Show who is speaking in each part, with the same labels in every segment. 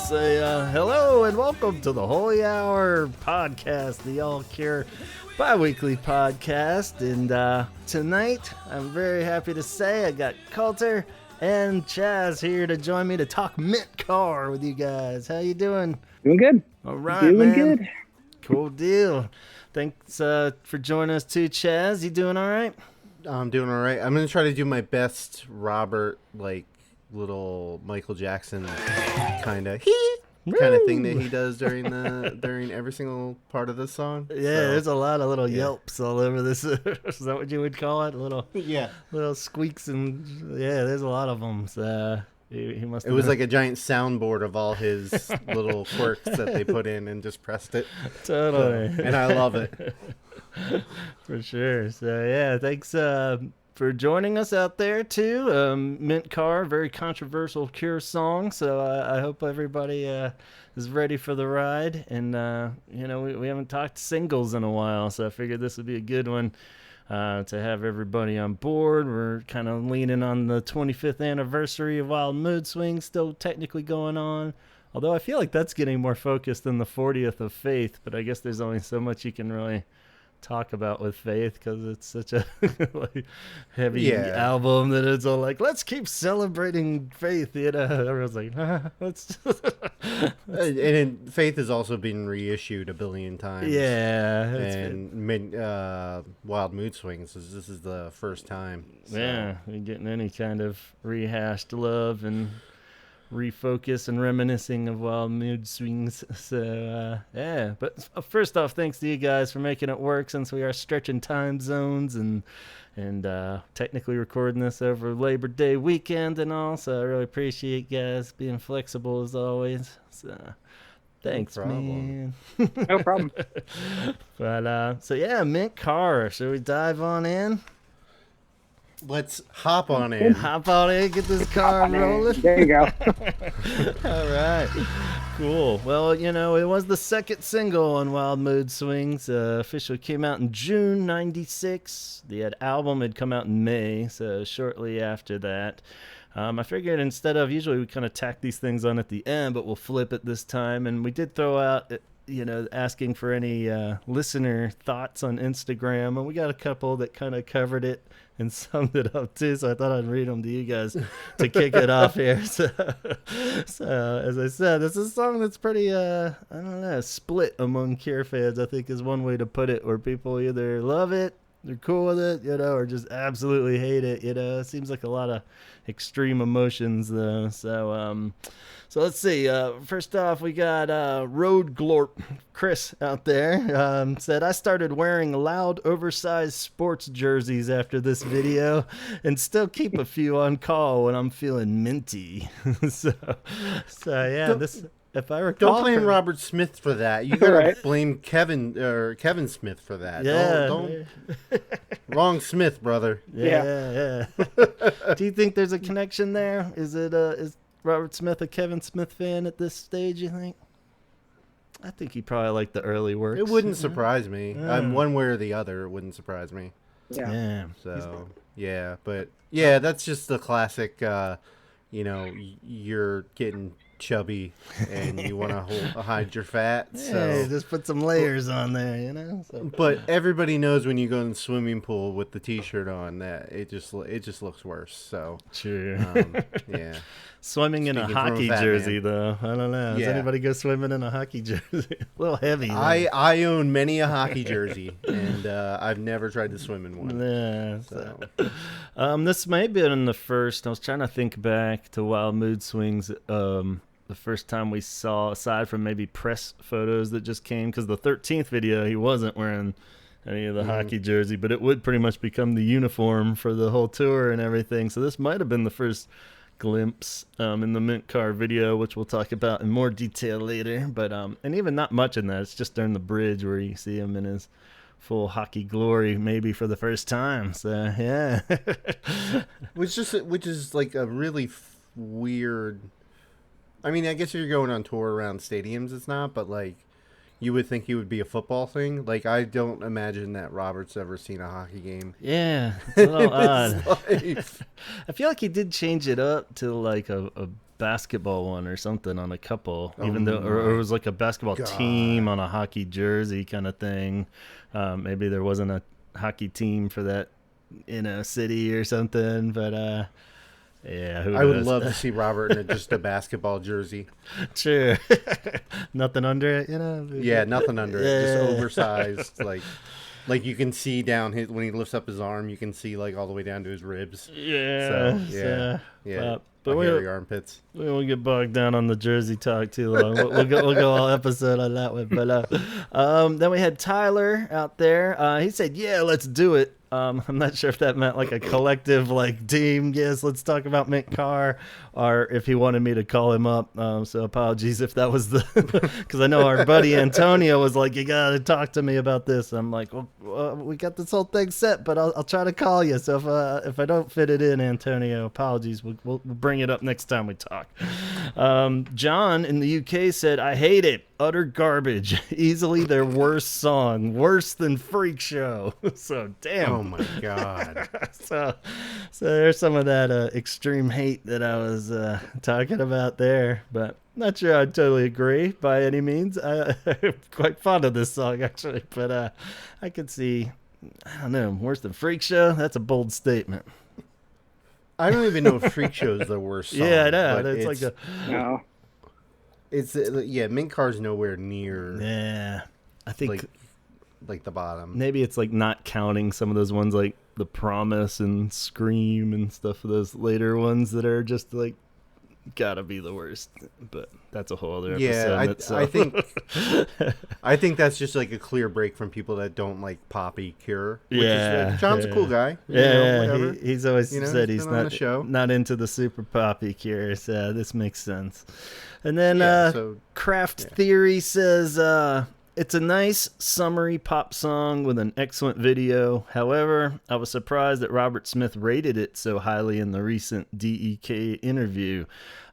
Speaker 1: say hello and welcome to the Holy Hour podcast, the All Cure bi-weekly podcast. And tonight, I'm very happy to say I got Coulter and Chaz here to join me to talk mint car with you guys. How you doing?
Speaker 2: Doing good.
Speaker 1: All right,
Speaker 2: doing
Speaker 1: man.
Speaker 2: Good.
Speaker 1: Cool deal. Thanks for joining us too, Chaz. You doing all right?
Speaker 3: I'm doing all right. I'm going to try to do my best Robert, like, little Michael Jackson kind of thing that he does during every single part of this song.
Speaker 1: Yeah, there's a lot of little yelps all over this. Is that what you would call it? Little squeaks and there's a lot of them. So he must.
Speaker 3: It was like a giant soundboard of all his little quirks that they put in and just pressed it.
Speaker 1: Totally.
Speaker 3: And I love it.
Speaker 1: For sure. So yeah, thanks for joining us out there too. Mint Car, very controversial Cure song. So I hope everybody is ready for the ride. And we haven't talked singles in a while, so I figured this would be a good one to have everybody on board. We're kind of leaning on the 25th anniversary of Wild Mood Swings still technically going on. Although I feel like that's getting more focused than the 40th of Faith, but I guess there's only so much you can really talk about with Faith because it's such a heavy album that it's all like, let's keep celebrating Faith. Everyone's like, let's.
Speaker 3: And Faith has also been reissued a billion times.
Speaker 1: Yeah,
Speaker 3: and Wild Mood Swings. This is the first time. So.
Speaker 1: Yeah, we're getting any kind of rehashed love and refocus and reminiscing of Wild Mood Swings. So but first off, thanks to you guys for making it work since we are stretching time zones and technically recording this over Labor Day weekend and all. So I really appreciate you guys being flexible as always. So thanks, man.
Speaker 2: No problem.
Speaker 1: But Mint Car, should we dive on in?
Speaker 3: Let's hop on in.
Speaker 1: Hop on in, get this car rolling.
Speaker 2: There you go.
Speaker 1: All right. Cool. Well, it was the second single on Wild Mood Swings. Officially came out in June 96. The album had come out in May, so shortly after that. I figured instead of, usually we kind of tack these things on at the end, but we'll flip it this time. And we did throw out, asking for any listener thoughts on Instagram. And we got a couple that kind of covered it and summed it up too, so I thought I'd read them to you guys to kick it off here. So as I said, this is a song that's pretty, split among Cure fans, I think is one way to put it, where people either love it, they're cool with it, or just absolutely hate it. It seems like a lot of extreme emotions, though. So let's see. First off, we got Road Glorp Chris out there. Said, I started wearing loud, oversized sports jerseys after this video and still keep a few on call when I'm feeling minty. so this... If I recall,
Speaker 3: don't blame Robert Smith for that. You gotta blame Kevin Smith for that.
Speaker 1: Yeah,
Speaker 3: don't. Wrong Smith, brother.
Speaker 1: Yeah. Do you think there's a connection there? Is Robert Smith a Kevin Smith fan at this stage? You think? I think he probably liked the early works.
Speaker 3: It wouldn't surprise me. One way or the other, it wouldn't surprise me.
Speaker 1: Yeah.
Speaker 3: So that's just the classic. You're getting chubby and you want to hide your fat. So
Speaker 1: just put some layers on there, So.
Speaker 3: But everybody knows when you go in the swimming pool with the t-shirt on that it just looks worse. So
Speaker 1: true.
Speaker 3: Yeah.
Speaker 1: Swimming in a hockey jersey, though. I don't know. Does anybody go swimming in a hockey jersey? A little heavy.
Speaker 3: I own many a hockey jersey, and I've never tried to swim in one.
Speaker 1: Yeah. So. This may have been the first. I was trying to think back to Wild Mood Swings. The first time we saw, aside from maybe press photos that just came, because the 13th video he wasn't wearing any of the hockey jersey, but it would pretty much become the uniform for the whole tour and everything. So this might have been the first glimpse in the Mint Car video, which we'll talk about in more detail later. But and even not much in that. It's just during the bridge where you see him in his full hockey glory, maybe for the first time. So yeah,
Speaker 3: which is like a really weird. I mean, I guess if you're going on tour around stadiums, it's not, but like you would think it would be a football thing. Like, I don't imagine that Robert's ever seen a hockey game.
Speaker 1: Yeah, it's a little odd. I feel like he did change it up to like a basketball one or something on a couple,
Speaker 3: Oh
Speaker 1: even though, or it
Speaker 3: my
Speaker 1: was like a basketball
Speaker 3: God.
Speaker 1: team on a hockey jersey kind of thing. Maybe there wasn't a hockey team for that in a city or something, but yeah, who
Speaker 3: I would
Speaker 1: knows?
Speaker 3: love to see Robert in just a basketball jersey.
Speaker 1: Sure. Nothing under it,
Speaker 3: Yeah, nothing under it, just
Speaker 1: Yeah.
Speaker 3: oversized, like you can see down his when he lifts up his arm, you can see like all the way down to his ribs.
Speaker 1: Yeah.
Speaker 3: So yeah,
Speaker 1: But
Speaker 3: hairy armpits.
Speaker 1: we won't get bogged down on the jersey talk too long. We'll go all episode on that one. But then we had Tyler out there. He said, "Yeah, let's do it." I'm not sure if that meant like a collective like team. Yes, let's talk about Mint Carr, or if he wanted me to call him up. So apologies if that was the because I know our buddy Antonio was like, "You gotta talk to me about this." I'm like, "Well, we got this whole thing set, but I'll try to call you." So if I don't fit it in, Antonio, apologies. We'll bring it up next time we talk. John in the UK said, "I hate it. Utter garbage. Easily their worst song. Worse than Freak Show." So damn.
Speaker 3: Oh my God.
Speaker 1: so there's some of that extreme hate that I was talking about there, but not sure I totally agree by any means. I'm quite fond of this song actually, but I could see, I don't know, worse than Freak Show. That's a bold statement.
Speaker 3: I don't even know if Freak Show is the worst song.
Speaker 1: Yeah, I know.
Speaker 3: but
Speaker 1: It's like a
Speaker 2: No.
Speaker 3: It's yeah, Mint Car's nowhere near
Speaker 1: yeah. I think
Speaker 3: like the bottom.
Speaker 1: maybe it's like not counting some of those ones like The Promise and Scream and stuff. Those later ones that are just like gotta be the worst. But that's a whole other episode.
Speaker 3: I think that's just like a clear break from people that don't like poppy Cure. Which
Speaker 1: Yeah,
Speaker 3: is, John's
Speaker 1: yeah.
Speaker 3: a cool guy.
Speaker 1: Yeah,
Speaker 3: whatever.
Speaker 1: he's always said
Speaker 3: he's
Speaker 1: he's
Speaker 3: been on the show.
Speaker 1: not into the super poppy Cure. So this makes sense. And then
Speaker 3: So
Speaker 1: Craft Theory says it's a nice summery pop song with an excellent video. However, I was surprised that Robert Smith rated it so highly in the recent DEK interview.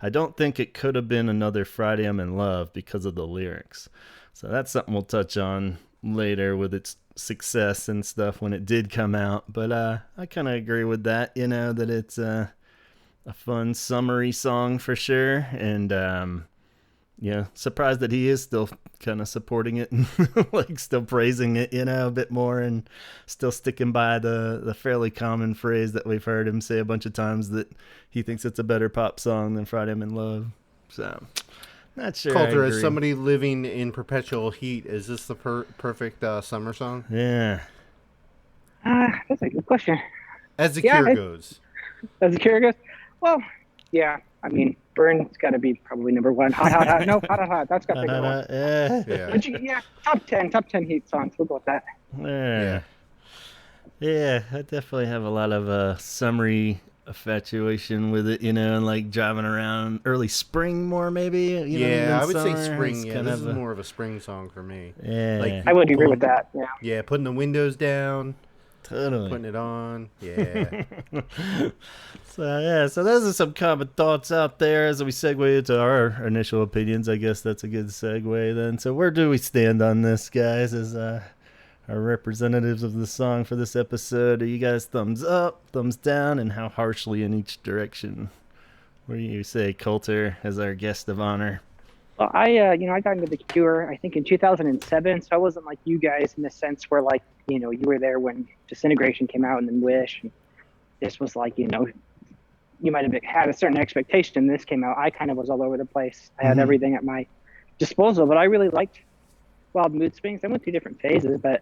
Speaker 1: I don't think it could have been another Friday I'm in Love because of the lyrics. So that's something we'll touch on later with its success and stuff when it did come out. But I kind of agree with that, that it's a fun summery song for sure. And yeah, surprised that he is still kind of supporting it and like still praising it, a bit more, and still sticking by the fairly common phrase that we've heard him say a bunch of times that he thinks it's a better pop song than Friday I'm in Love. So, not sure.
Speaker 3: Coulter,
Speaker 1: I
Speaker 3: as
Speaker 1: agree.
Speaker 3: somebody living in perpetual heat, is this the perfect summer song?
Speaker 1: Yeah.
Speaker 2: That's a good question.
Speaker 3: As the
Speaker 2: Yeah,
Speaker 3: Cure goes.
Speaker 2: As the Cure goes, well, yeah. I mean, Burn's got to be probably number one. Hot, hot, hot. No, hot, hot, hot. That's got to be number one.
Speaker 1: Yeah.
Speaker 3: Yeah.
Speaker 2: But yeah, top 10 heat songs. We'll go with that.
Speaker 1: Yeah. Yeah, I definitely have a lot of summery infatuation with it, and like driving around early spring more maybe.
Speaker 3: Yeah, I would say
Speaker 1: summer.
Speaker 3: spring.
Speaker 1: It's
Speaker 3: Yeah,
Speaker 1: kind
Speaker 3: this
Speaker 1: of
Speaker 3: is more of a spring song for me.
Speaker 1: Yeah,
Speaker 3: Like,
Speaker 2: I would agree with
Speaker 3: pulling-
Speaker 2: that. Yeah.
Speaker 3: Yeah, putting the windows down,
Speaker 1: totally.
Speaker 3: putting it on. Yeah.
Speaker 1: So those are some common thoughts out there as we segue into our initial opinions. I guess that's a good segue then. So where do we stand on this, guys, as our representatives of the song for this episode? Are you guys thumbs up, thumbs down, and how harshly in each direction? What do you say, Coulter, as our guest of honor?
Speaker 2: Well, I got into the Cure, I think in 2007. So I wasn't like you guys in the sense where like, you were there when Disintegration came out and then Wish. And this was like, you might have had a certain expectation. This came out. I kind of was all over the place. I had everything at my disposal, but I really liked Wild Mood Swings. I went through different phases, but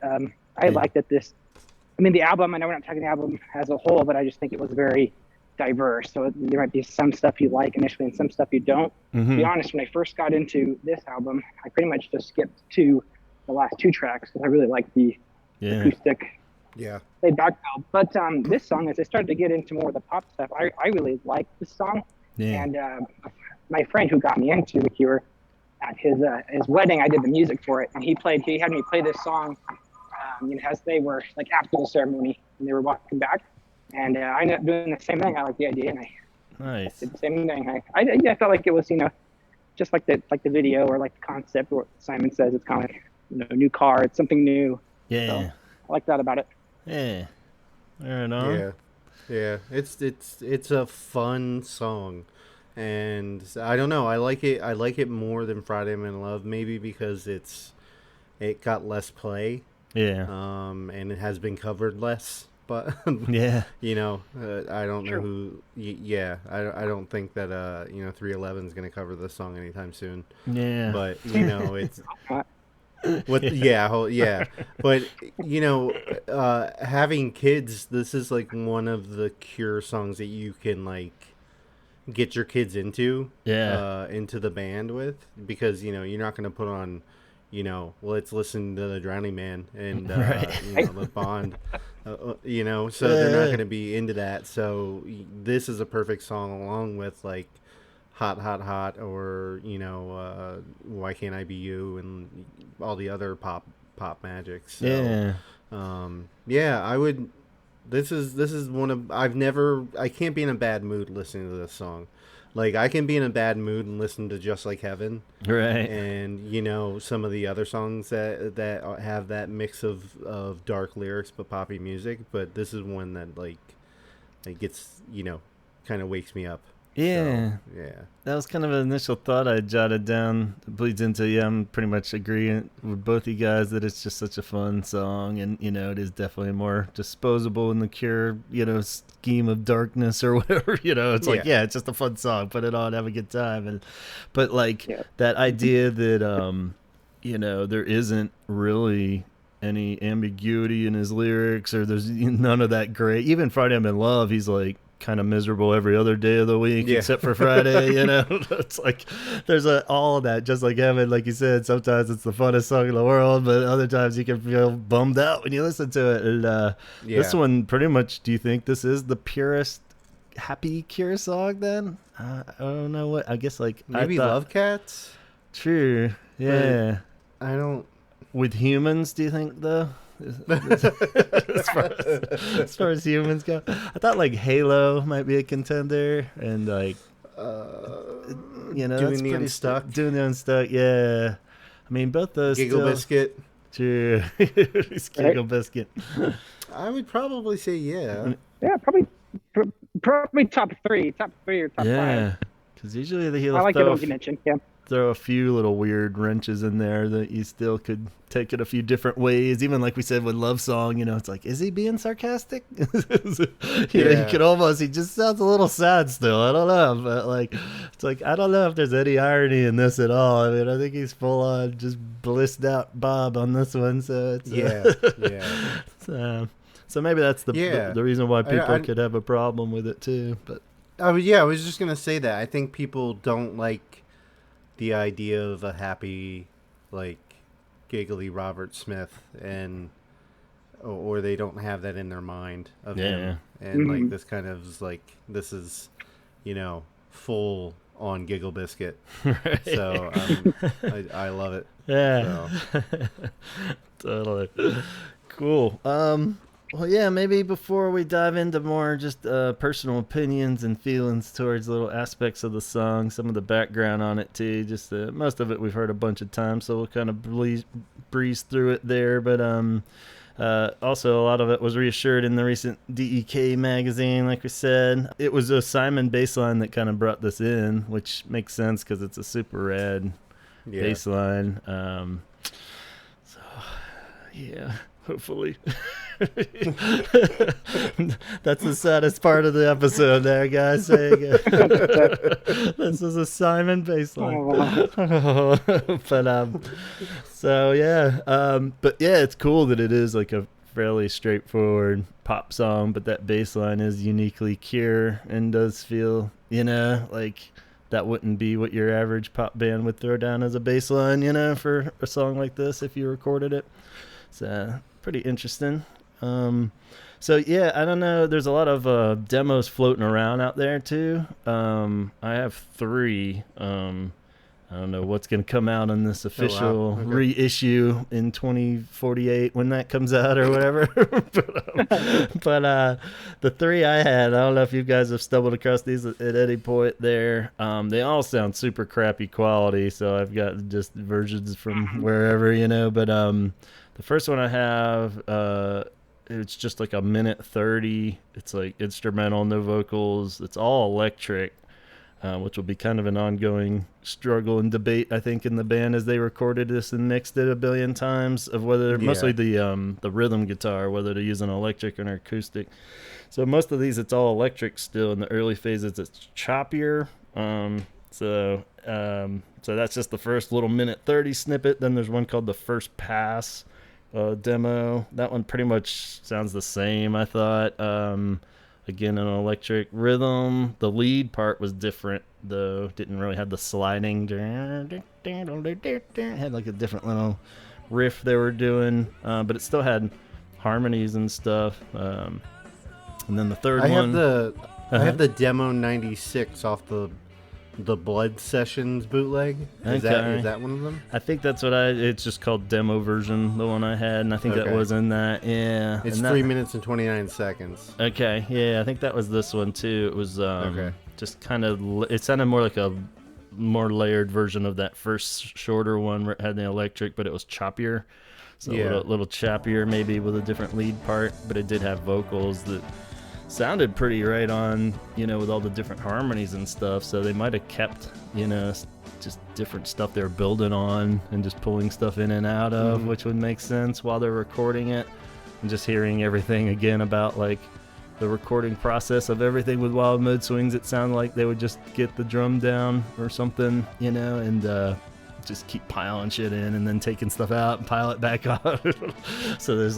Speaker 2: I liked that the album, I know we're not talking the album as a whole, but I just think it was very diverse. So there might be some stuff you like initially and some stuff you don't. To be honest, when I first got into this album, I pretty much just skipped to the last two tracks because I really liked the acoustic
Speaker 3: Yeah.
Speaker 2: laid back feel. But this song, as I started to get into more of the pop stuff, I really liked this song.
Speaker 1: Yeah.
Speaker 2: And my friend who got me into the Cure, at his wedding, I did the music for it, and he had me play this song, as they were like after the ceremony and they were walking back, and I ended up doing the same thing. I liked the idea, and I
Speaker 1: Nice.
Speaker 2: did the same thing. I felt like it was just like the video or like the concept, or Simon says it's kind of like a new car. It's something new.
Speaker 1: Yeah.
Speaker 2: So I like that about it.
Speaker 1: Yeah. Right on.
Speaker 3: Yeah. Yeah. It's a fun song. and I don't know. I like it. I like it more than Friday I'm in Love, maybe because it got less play,
Speaker 1: Yeah.
Speaker 3: and it has been covered less. But
Speaker 1: Yeah.
Speaker 3: I don't know
Speaker 2: True.
Speaker 3: who. Yeah, I don't think that 311 is gonna cover this song anytime soon.
Speaker 1: Yeah.
Speaker 3: But it's what. Yeah. But having kids, this is like one of the Cure songs that you can like get your kids into the band with, because you're not going to put on let's listen to the Drowning Man and
Speaker 1: Right.
Speaker 3: the Bond, so they're not going to be into that. So this is a perfect song along with like Hot Hot Hot, or Why Can't I Be You, and all the other pop magic. So
Speaker 1: Yeah.
Speaker 3: yeah, I would. This is one of I can't be in a bad mood listening to this song. Like, I can be in a bad mood and listen to Just Like Heaven,
Speaker 1: Right.
Speaker 3: and some of the other songs that have that mix of dark lyrics but poppy music. But this is one that like it gets kind of wakes me up.
Speaker 1: Yeah.
Speaker 3: So, yeah.
Speaker 1: That was kind of an initial thought I jotted down. It bleeds into, I'm pretty much agreeing with both you guys that it's just such a fun song, and it is definitely more disposable in the Cure, scheme of darkness or whatever. It's like,
Speaker 3: Yeah.
Speaker 1: it's just a fun song, put it on, have a good time, but like
Speaker 2: Yeah.
Speaker 1: that idea that there isn't really any ambiguity in his lyrics, or there's none of that gray. Even Friday I'm in Love, he's like kind of miserable every other day of the week,
Speaker 3: Yeah.
Speaker 1: except for Friday. It's like there's all of that. Just like Evan, like you said, sometimes it's the funnest song in the world, but other times you can feel bummed out when you listen to it. And this one, pretty much, do you think this is the purest happy Cure song then? I don't know what. I guess like
Speaker 3: Maybe
Speaker 1: I thought,
Speaker 3: Love Cats.
Speaker 1: True. Yeah.
Speaker 3: I don't.
Speaker 1: With Humans, do you think though? as far as Humans go, I thought like Halo might be a contender, and like
Speaker 3: Doing
Speaker 1: that's
Speaker 3: the
Speaker 1: pretty
Speaker 3: Unstuck.
Speaker 1: doing the Unstuck, yeah. I mean, both those
Speaker 3: Giggle
Speaker 1: still,
Speaker 3: Biscuit.
Speaker 1: True. It's Giggle Biscuit.
Speaker 3: I would probably say yeah.
Speaker 2: Yeah, probably top three or top
Speaker 1: Yeah,
Speaker 2: five.
Speaker 1: because usually
Speaker 2: I like the ones you mentioned. Yeah.
Speaker 1: throw a few little weird wrenches in there that you still could take it a few different ways. Even like we said with Love Song, it's like, is he being sarcastic? You could almost, he just sounds a little sad still. I don't know, but like, it's like, I don't know if there's any irony in this at all. I mean, I think he's full on just blissed out Bob on this one. So it's, so maybe that's the reason why people could have a problem with it too. But
Speaker 3: I was just gonna say that I think people don't like the idea of a happy, like, giggly Robert Smith, or they don't have that in their mind of him, and like this kind of is like, this is, full on Giggle Biscuit.
Speaker 1: right.
Speaker 3: So I love it.
Speaker 1: Yeah.
Speaker 3: So.
Speaker 1: Totally. Cool. Well, yeah, maybe before we dive into more just personal opinions and feelings towards little aspects of the song, some of the background on it too, just most of it we've heard a bunch of times, so we'll kind of breeze through it there. But also a lot of it was reassured in the recent DEK magazine, like we said. It was a Simon bass line that kind of brought this in, which makes sense because it's a super rad bass line. So, yeah, hopefully. That's the saddest part of the episode there, guys. This is a Simon bass line. But so yeah, but yeah, it's cool that it is like a fairly straightforward pop song, but that bass line is uniquely Cure and does feel, like that wouldn't be what your average pop band would throw down as a bass line, for a song like this if you recorded it. So pretty interesting. So yeah, I don't know. There's a lot of demos floating around out there too. I have 3. I don't know what's going to come out on this official reissue in 2048 when that comes out or whatever. but the 3 I had, I don't know if you guys have stumbled across these at any point there. They all sound super crappy quality, so I've got just versions from wherever, But the first one I have, it's just like a minute 30. It's like instrumental, no vocals. It's all electric. which will be kind of an ongoing struggle and debate, I think, in the band as they recorded this and mixed it a billion times of whether mostly the rhythm guitar, whether to use an electric or an acoustic. So most of these, it's all electric still. In the early phases, it's choppier. So that's just the first little minute 30 snippet. Then there's one called the First Pass demo. That one pretty much sounds the same, I thought. Again, an electric rhythm. The lead part was different, though. Didn't really have the sliding. It had like a different little riff they were doing, but it still had harmonies and stuff. And then the third one.
Speaker 3: I have the demo 96 off the Blood Sessions bootleg. Is that one of them?
Speaker 1: I think that's what it's just called demo version, the one I had, and I think that was in that. Yeah.
Speaker 3: It's 3 minutes and 29 seconds.
Speaker 1: Okay, yeah, I think that was this one too. It was just kind of, it sounded more like a more layered version of that first shorter one where it had the electric, but it was choppier. So a little choppier maybe with a different lead part, but it did have vocals that sounded pretty right on, with all the different harmonies and stuff. So they might have kept, just different stuff they're building on and just pulling stuff in and out of, which would make sense while they're recording it. And just hearing everything again about like the recording process of everything with Wild Mood Swings, it sounded like they would just get the drum down or something, and just keep piling shit in and then taking stuff out and pile it back on. So there's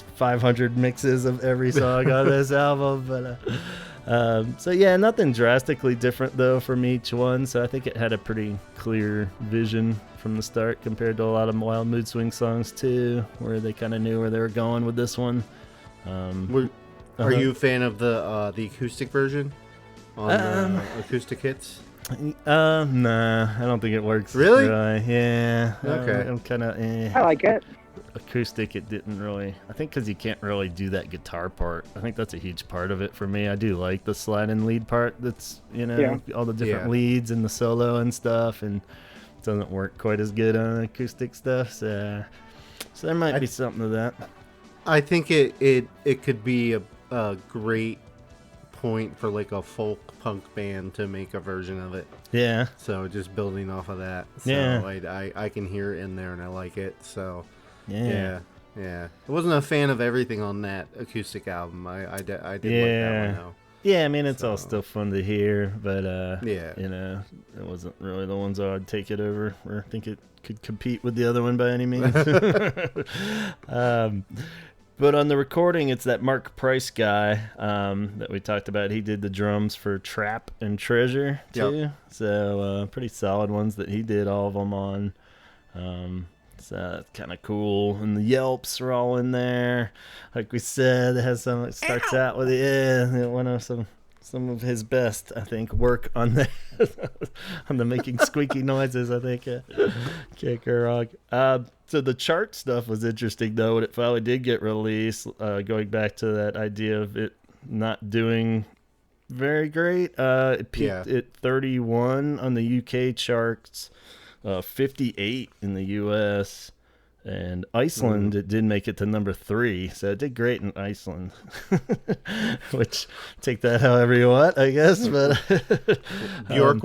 Speaker 1: 500 mixes of every song on this album. But so yeah, nothing drastically different though from each one. So I think it had a pretty clear vision from the start compared to a lot of Wild Mood Swing songs too, where they kind of knew where they were going with this one.
Speaker 3: Are you a fan of the acoustic version on Acoustic Hits?
Speaker 1: Nah, I don't think it works.
Speaker 3: Really?
Speaker 1: Yeah.
Speaker 3: Okay.
Speaker 1: I'm kind of.
Speaker 2: I like it.
Speaker 1: Acoustic, it didn't really. I think because you can't really do that guitar part. I think that's a huge part of it for me. I do like the slide and lead part. That's all the different leads and the solo and stuff, and it doesn't work quite as good on acoustic stuff. So there might be something to that.
Speaker 3: I think it could be a great point for like a folk punk band to make a version of it.
Speaker 1: Yeah.
Speaker 3: So just building off of that. So I can hear it in there and I like it. So yeah. I wasn't a fan of everything on that acoustic album. I did like that one though.
Speaker 1: Yeah, I mean it's all still fun to hear, but it wasn't really the ones I'd take it over or think it could compete with the other one by any means. But on the recording, it's that Mark Price guy that we talked about. He did the drums for Trap and Treasure, too. Yep. So pretty solid ones that he did all of them on. So that's kind of cool. And the Yelps are all in there. Like we said, it has some. It starts out with one of some of his best, I think, work on the on the making squeaky noises. I think Kicker Rock. So the chart stuff was interesting though when it finally did get released. Going back to that idea of it not doing very great. It peaked at 31 on the UK charts, 58 in the US. And Iceland, it did make it to number 3, so it did great in Iceland. Which, take that however you want, I guess. But
Speaker 3: Bjork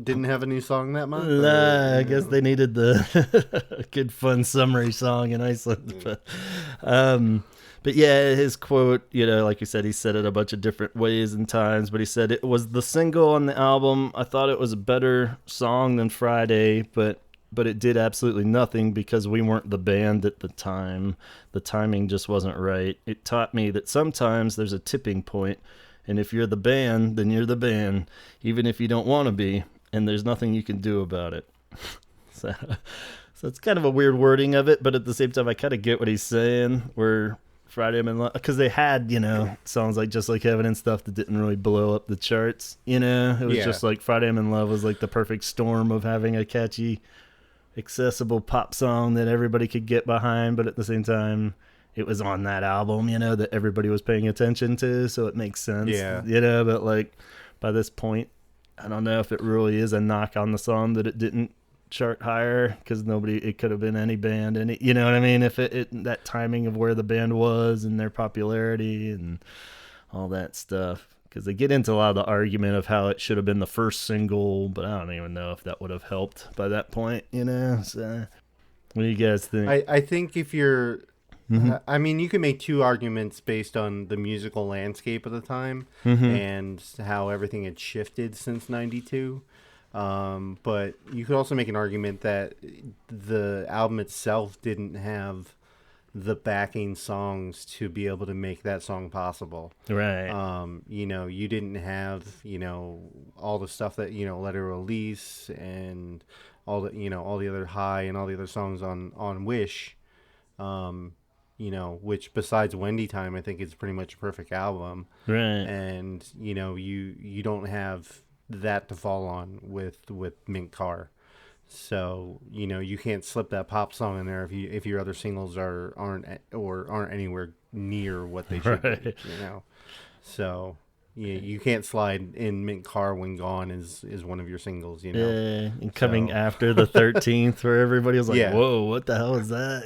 Speaker 3: didn't have a new song that month.
Speaker 1: Nah, I guess they needed the good, fun summary song in Iceland. But yeah, his quote, like you said, he said it a bunch of different ways and times. But he said it was the single on the album. I thought it was a better song than Friday, but it did absolutely nothing because we weren't the band at the time. The timing just wasn't right. It taught me that sometimes there's a tipping point, and if you're the band, then you're the band, even if you don't want to be, and there's nothing you can do about it. So it's kind of a weird wording of it, but at the same time, I kind of get what he's saying, where Friday I'm in Love, because they had, songs like Just Like Heaven and stuff that didn't really blow up the charts, It was just like Friday I'm in Love was like the perfect storm of having a catchy, accessible pop song that everybody could get behind, but at the same time it was on that album that everybody was paying attention to, so it makes sense. But like by this point I don't know if it really is a knock on the song that it didn't chart higher, because it could have been any band, and you know what I mean, if that timing of where the band was and their popularity and all that stuff. because they get into a lot of the argument of how it should have been the first single, but I don't even know if that would have helped by that point, So, what do you guys think?
Speaker 3: I think if you're,
Speaker 1: Mm-hmm.
Speaker 3: I mean, you can make two arguments based on the musical landscape of the time
Speaker 1: Mm-hmm.
Speaker 3: and how everything had shifted since '92. But you could also make an argument that the album itself didn't have the backing songs to be able to make that song possible.
Speaker 1: Right.
Speaker 3: You didn't have, all the stuff that, Let It Release and all the other High and all the other songs on Wish, which besides Wendy Time, I think is pretty much a perfect album.
Speaker 1: Right.
Speaker 3: And, you don't have that to fall on with Mint Car. So, you can't slip that pop song in there if your other singles aren't anywhere near what they should be, So, you can't slide in Mint Car When Gone is one of your singles,
Speaker 1: Yeah, and coming after the 13th where everybody was like,
Speaker 3: Yeah.
Speaker 1: whoa, what the hell is that?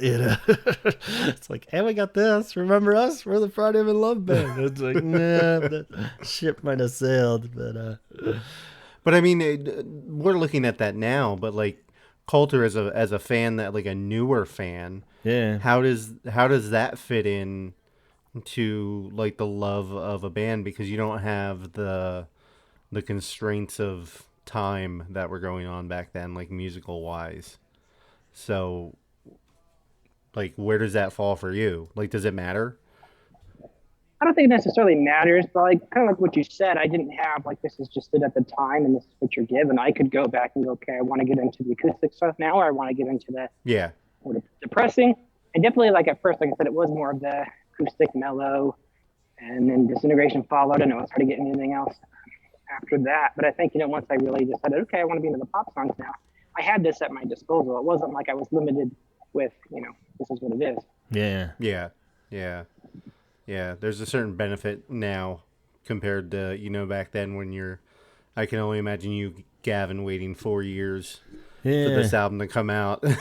Speaker 1: It's like, hey, we got this. Remember us? We're the Friday in Love Band. It's like, nah, that ship might have sailed, but
Speaker 3: But I mean, we're looking at that now. But like Coulter as a fan, that like a newer fan,
Speaker 1: yeah.
Speaker 3: how does that fit in to like the love of a band? Because you don't have the constraints of time that were going on back then, like musical wise. So, like, where does that fall for you? Like, does it matter?
Speaker 2: I don't think it necessarily matters, but like kind of like what you said, I didn't have like this is just it at the time and this is what you're given. I could go back and go, okay, I want to get into the acoustic stuff now, or I want to get into the
Speaker 3: Yeah.
Speaker 2: more depressing. And definitely like at first, like I said, it was more of the acoustic mellow, and then Disintegration followed, and I was hard to get anything else after that. But I think, once I really decided, okay, I want to be into the pop songs now, I had this at my disposal. It wasn't like I was limited with, this is what it is.
Speaker 1: Yeah.
Speaker 3: Yeah. Yeah. Yeah, there's a certain benefit now compared to, back then when I can only imagine you, Gavin, waiting 4 years for this album to come out.
Speaker 1: And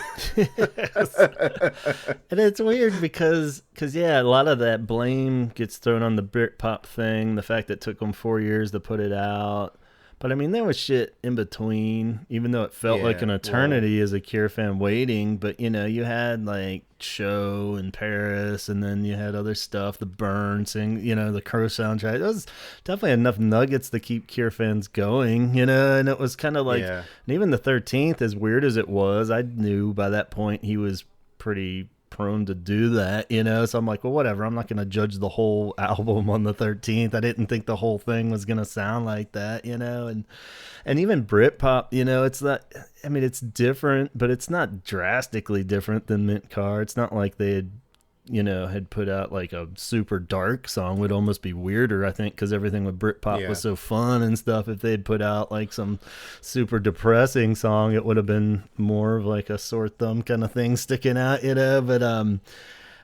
Speaker 1: it's weird because a lot of that blame gets thrown on the Britpop thing, the fact that it took them 4 years to put it out. But I mean, there was shit in between, even though it felt like an eternity as a Cure fan waiting. But, you had like Show in Paris, and then you had other stuff, the Burn, the Crow soundtrack. There was definitely enough nuggets to keep Cure fans going, and it was kind of like, and even the 13th, as weird as it was, I knew by that point he was pretty prone to do that, so I'm like, well, whatever, I'm not going to judge the whole album on the 13th. I didn't think the whole thing was going to sound like that, and even Britpop, it's not, I mean, it's different, but it's not drastically different than Mint Car. It's not like they had put out like a super dark song. Would almost be weirder, I think, because everything with Britpop was so fun and stuff. If they'd put out like some super depressing song, it would have been more of like a sore thumb kind of thing sticking out, but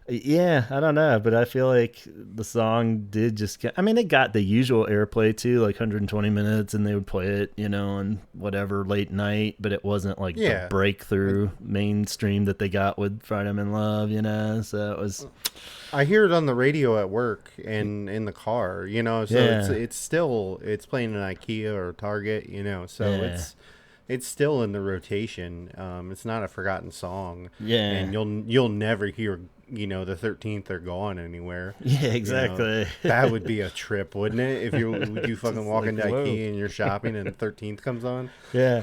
Speaker 1: yeah, I don't know, but I feel like the song did just get, I mean, it got the usual airplay too, like 120 minutes, and they would play it, on whatever late night, but it wasn't like the breakthrough mainstream that they got with Friday I'm in Love, so it was.
Speaker 3: I hear it on the radio at work and in the car, so it's playing in IKEA or Target, so it's still in the rotation. It's not a forgotten song.
Speaker 1: Yeah.
Speaker 3: And you'll never hear, the 13th are gone anywhere.
Speaker 1: Yeah, exactly.
Speaker 3: That would be a trip, wouldn't it? If you fucking walk into
Speaker 1: whoa.
Speaker 3: IKEA and you're shopping and the 13th comes on.
Speaker 1: Yeah.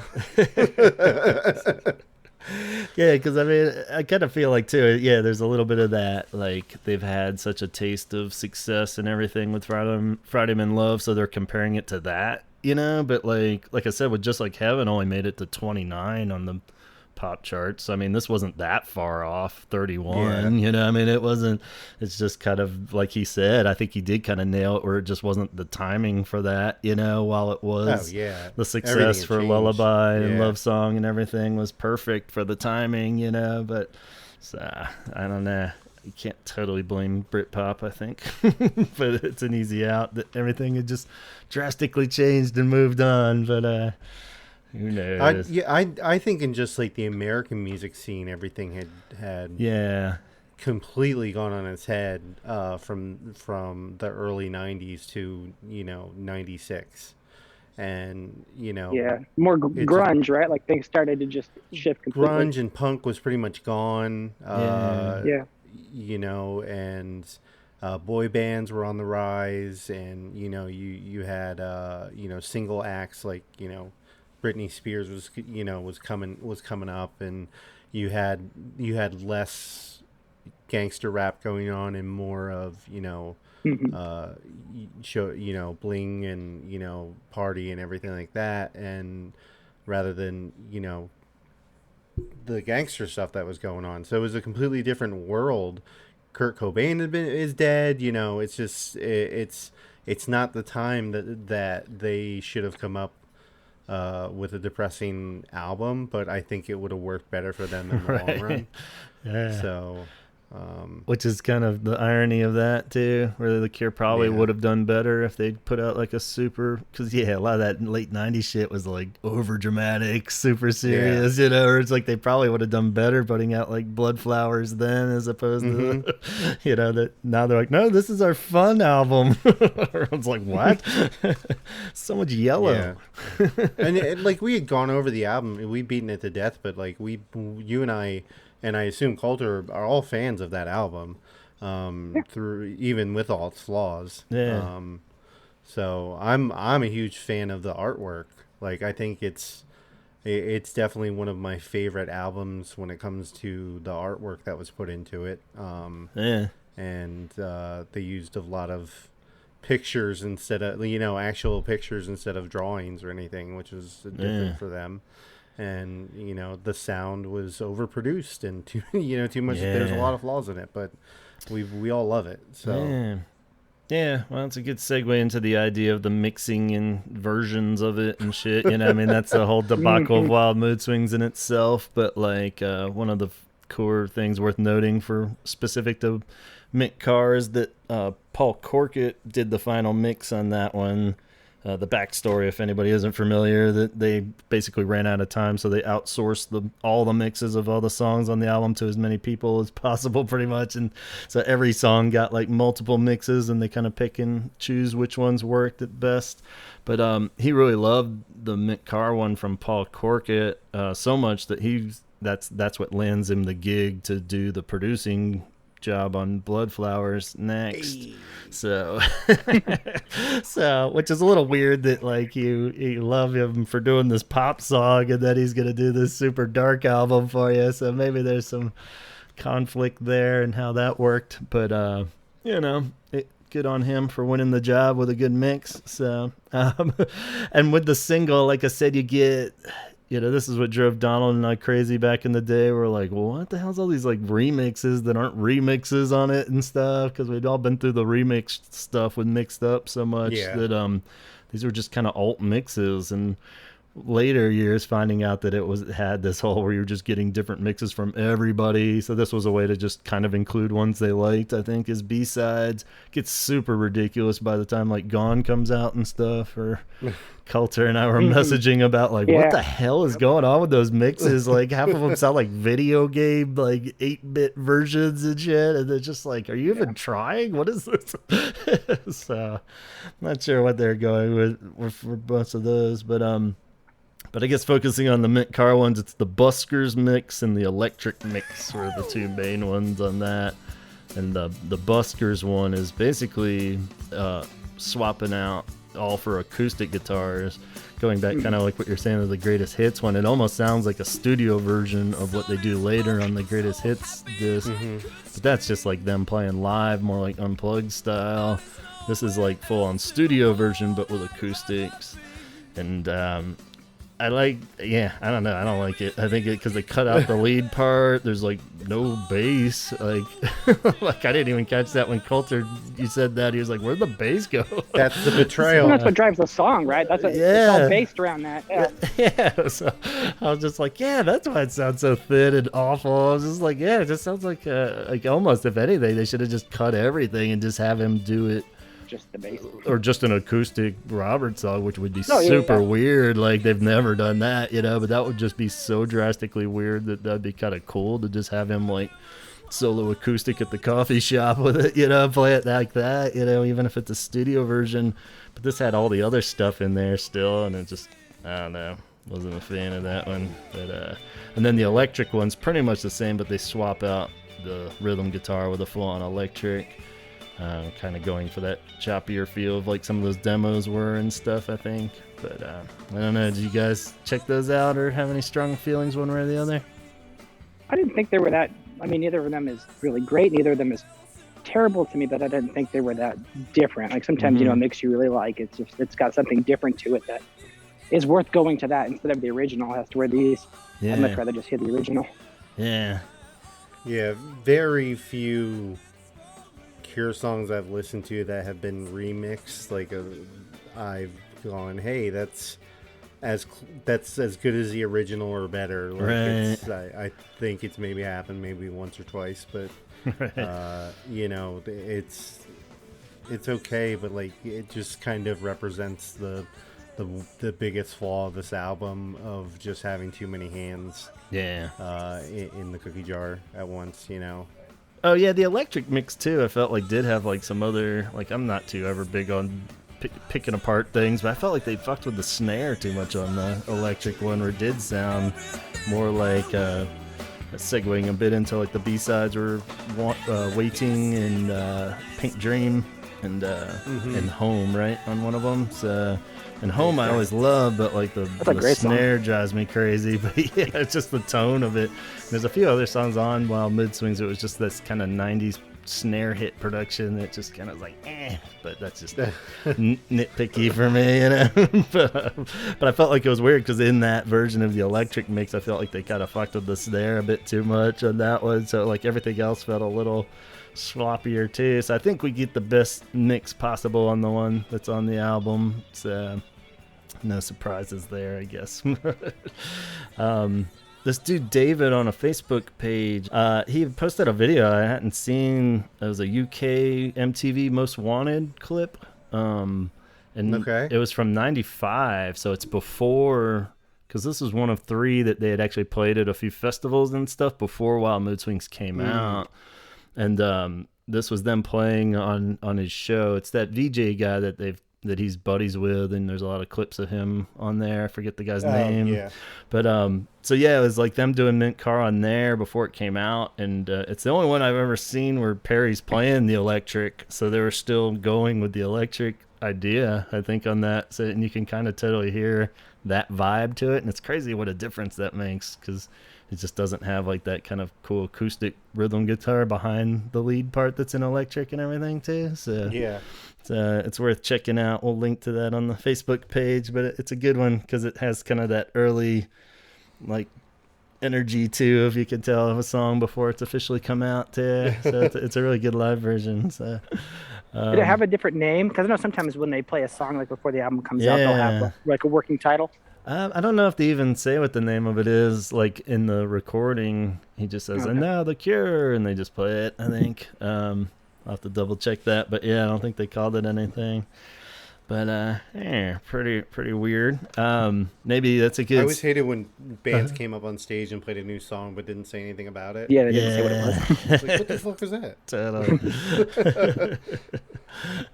Speaker 1: Yeah, because I mean, I kind of feel like too, there's a little bit of that, like they've had such a taste of success and everything with Friday I'm in Love, so they're comparing it to that, but like I said, with Just Like Heaven only made it to 29 on the pop charts. I mean, this wasn't that far off 31, I mean, it's just kind of like he said, I think he did kind of nail it where it just wasn't the timing for that, while it was the success for Lullaby and Love Song and everything was perfect for the timing, but so, I don't know. You can't totally blame Britpop, I think, but it's an easy out that everything had just drastically changed and moved on, but who knows?
Speaker 3: I think in just like the American music scene, everything had completely gone on its head from the early 90s to 96. And
Speaker 2: Yeah, more
Speaker 3: it just
Speaker 2: grunge, right? Like things started to just shift completely.
Speaker 3: grunge and punk was pretty much gone.
Speaker 1: Yeah.
Speaker 2: Yeah.
Speaker 3: And boy bands were on the rise, and you had single acts like Britney Spears was coming up, and you had less gangster rap going on and more of
Speaker 2: Mhm.
Speaker 3: show bling and party and everything like that, and rather than the gangster stuff that was going on. So it was a completely different world. Kurt Cobain is dead. It's just it's not the time that they should have come up with a depressing album, but I think it would have worked better for them in the long run.
Speaker 1: Yeah.
Speaker 3: So
Speaker 1: Which is kind of the irony of that too, where the Cure probably
Speaker 3: Yeah.
Speaker 1: would have done better if they'd put out like a super, because a lot of that late '90s shit was like over dramatic, super serious, or it's like they probably would have done better putting out like Blood Flowers then, as opposed to that now they're like, no, this is our fun album. Everyone's like, what? So much yellow.
Speaker 3: And like we had gone over the album, we'd beaten it to death, but like you and I assume Coulter are all fans of that album, through even with all its flaws.
Speaker 1: Yeah.
Speaker 3: So I'm a huge fan of the artwork. Like I think it's definitely one of my favorite albums when it comes to the artwork that was put into it. And they used a lot of pictures instead of actual pictures instead of drawings or anything, which was different for them. And the sound was overproduced and too much. There's a lot of flaws in it, but we all love it. So
Speaker 1: well, it's a good segue into the idea of the mixing and versions of it and shit. I mean, that's the whole debacle of Wild Mood Swings in itself. But like one of the core things worth noting for specific to Mick Carr is that Paul Corkett did the final mix on that one. The backstory, if anybody isn't familiar, that they basically ran out of time, so they outsourced all the mixes of all the songs on the album to as many people as possible, pretty much. And so every song got like multiple mixes, and they kind of pick and choose which ones worked at best. But he really loved the Mick Carr one from Paul Corkett so much that that's what lands him the gig to do the producing job on Blood Flowers next. So which is a little weird that like you love him for doing this pop song and then he's gonna do this super dark album for you, so maybe there's some conflict there and how that worked, but good on him for winning the job with a good mix. So and with the single, like I said, you get this is what drove Donald and I crazy back in the day. We're like, well, what the hell's all these like remixes that aren't remixes on it and stuff? Because we'd all been through the remix stuff with Mixed Up so much that these were just kind of alt mixes. And later years finding out that it had this whole where you're just getting different mixes from everybody. So this was a way to just kind of include ones they liked, I think, as B-sides. Gets super ridiculous by the time like Gone comes out and stuff. Or Coulter and I were messaging about like what the hell is going on with those mixes. Like half of them sound like video game like 8-bit versions and shit, and they're just like, are you even trying? What is this? So not sure what they're going with for most of those, but I guess focusing on the Mick Carr ones, it's the Buskers mix and the Electric mix were the two main ones on that. And the Buskers one is basically swapping out all for acoustic guitars, going back kind of like what you're saying of the Greatest Hits one. It almost sounds like a studio version of what they do later on the Greatest Hits disc, but that's just like them playing live, more like unplugged style. This is like full on studio version but with acoustics. And I don't know. I don't like it. I think because they cut out the lead part. There's like no bass. Like, like I didn't even catch that when Coulter, you said that. He was like, where'd the bass go?
Speaker 3: That's the betrayal.
Speaker 2: That's what drives the song, right? It's all based around that.
Speaker 1: Yeah. So I was just like, that's why it sounds so thin and awful. I was just like, it just sounds like almost, if anything, they should have just cut everything and just have him do it.
Speaker 2: Just the bass,
Speaker 1: or just an acoustic Robert song, which would be super weird. Like they've never done that, but that would just be so drastically weird that'd be kind of cool to just have him like solo acoustic at the coffee shop with it, play it like that, even if it's a studio version. But this had all the other stuff in there still, and it just, I don't know, wasn't a fan of that one. But and then the electric one's pretty much the same, but they swap out the rhythm guitar with a full-on electric, kind of going for that choppier feel of like some of those demos were and stuff, I think. But I don't know, did you guys check those out or have any strong feelings one way or the other?
Speaker 2: I didn't think they were that. I mean, neither of them is really great. Neither of them is terrible to me, but I didn't think they were that different. Like sometimes, a mix you really like, it's got something different to it that is worth going to that instead of the original as to where these.
Speaker 1: Yeah.
Speaker 2: I'd much rather just hear the original.
Speaker 1: Yeah.
Speaker 3: Yeah, very few Cure songs I've listened to that have been remixed. Like I've gone, hey, that's as good as the original or better. Like
Speaker 1: right.
Speaker 3: I think it's maybe happened maybe once or twice, but
Speaker 1: right.
Speaker 3: it's okay. But like it just kind of represents the biggest flaw of this album of just having too many hands.
Speaker 1: Yeah.
Speaker 3: In the cookie jar at once,
Speaker 1: Oh yeah, the electric mix too. I felt like did have like some other, like I'm not too ever big on picking apart things, but I felt like they fucked with the snare too much on the electric one, where it did sound more like segueing a bit into like the B-sides were Waiting and Pink Dream and Home, right, on one of them. So, and Home I always love, but like the snare drives me crazy. But yeah, it's just the tone of it. There's a few other songs on Wild Mood Swings. It was just this kind of 90s snare hit production that just kind of like, but that's just nitpicky for me, but I felt like it was weird because in that version of the electric mix, I felt like they kind of fucked with the snare a bit too much on that one. So like everything else felt a little sloppier too. So I think we get the best mix possible on the one that's on the album. So no surprises there, I guess. This dude David on a Facebook page, he posted a video I hadn't seen. It was a UK MTV Most Wanted clip, and it was from '95, so it's before, because this was one of 3 that they had actually played at a few festivals and stuff before Wild Mood Swings came out, and this was them playing on his show. It's that VJ guy that he's buddies with, and there's a lot of clips of him on there. I forget the guy's name. Yeah. But so yeah, it was like them doing Mint Car on there before it came out, and it's the only one I've ever seen where Perry's playing the electric, so they were still going with the electric idea, I think, on that. So, and you can kind of totally hear that vibe to it, and it's crazy what a difference that makes, because it just doesn't have like that kind of cool acoustic rhythm guitar behind the lead part that's in electric and everything too. So yeah, it's worth checking out. We'll link to that on the Facebook page, but it's a good one because it has kind of that early like energy too, if you can tell, of a song before it's officially come out too. So it's a really good live version. So
Speaker 2: did it have a different name? Because I know sometimes when they play a song like before the album comes out, they'll have like a working title.
Speaker 1: I don't know if they even say what the name of it is. Like in the recording, he just says, "And now the Cure," and they just play it, I think. I'll have to double check that, but yeah, I don't think they called it anything. But pretty weird. Maybe that's a good.
Speaker 3: I always hated when bands came up on stage and played a new song but didn't say anything about it.
Speaker 2: Yeah, they didn't say what it was.
Speaker 3: I was like, what the fuck was that?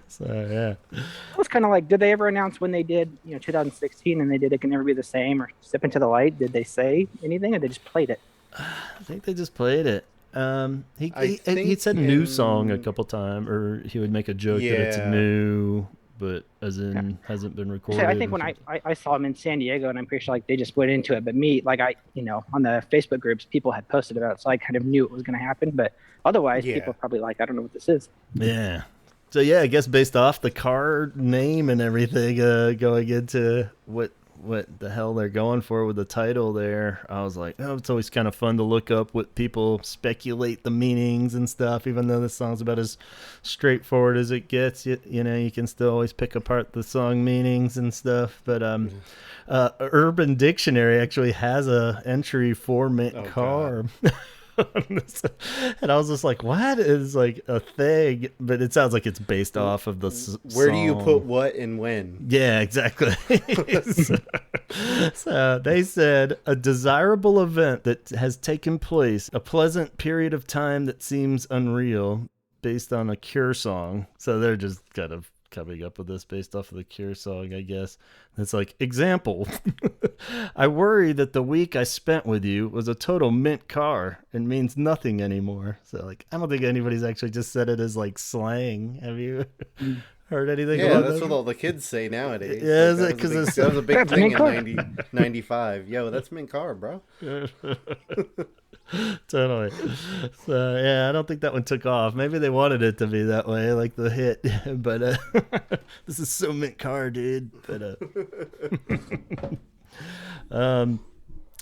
Speaker 1: So yeah,
Speaker 2: it was kind of like, did they ever announce when they did 2016 and they did It Can Never Be the Same or Step Into the Light? Did they say anything, or they just played it?
Speaker 1: I think they just played it. He said new song a couple times, or he would make a joke that it's new, but as in hasn't been recorded.
Speaker 2: I think when I saw him in San Diego, and I'm pretty sure like they just went into it, but me, like on the Facebook groups, people had posted about it, so I kind of knew it was going to happen. But otherwise, people are probably like, I don't know what this is.
Speaker 1: Yeah. So yeah, I guess based off the car name and everything, going into what the hell they're going for with the title there, I was like, it's always kind of fun to look up what people speculate the meanings and stuff, even though the song's about as straightforward as it gets. You can still always pick apart the song meanings and stuff. But Urban Dictionary actually has a entry for Mint Car. And I was just like, what is like a thing? But it sounds like it's based off of the
Speaker 3: Where
Speaker 1: song.
Speaker 3: do you put what and when?
Speaker 1: Yeah, exactly. So they said a desirable event that has taken place, a pleasant period of time that seems unreal, based on a Cure song. So they're just kind of coming up with this based off of the Cure song, I guess. It's like, example, I worry that the week I spent with you was a total mint car and means nothing anymore. So like, I don't think anybody's actually just said it as like slang. Have you heard anything
Speaker 3: Yeah,
Speaker 1: about
Speaker 3: that's
Speaker 1: that?
Speaker 3: what all the kids say nowadays.
Speaker 1: Yeah, is
Speaker 3: Like,
Speaker 1: it 'cause
Speaker 3: that was a big thing in
Speaker 2: mint
Speaker 3: 95. Yo, that's mint car, bro.
Speaker 1: Totally. So yeah, I don't think that one took off. Maybe they wanted it to be that way, like the hit. But this is so mint car, dude. But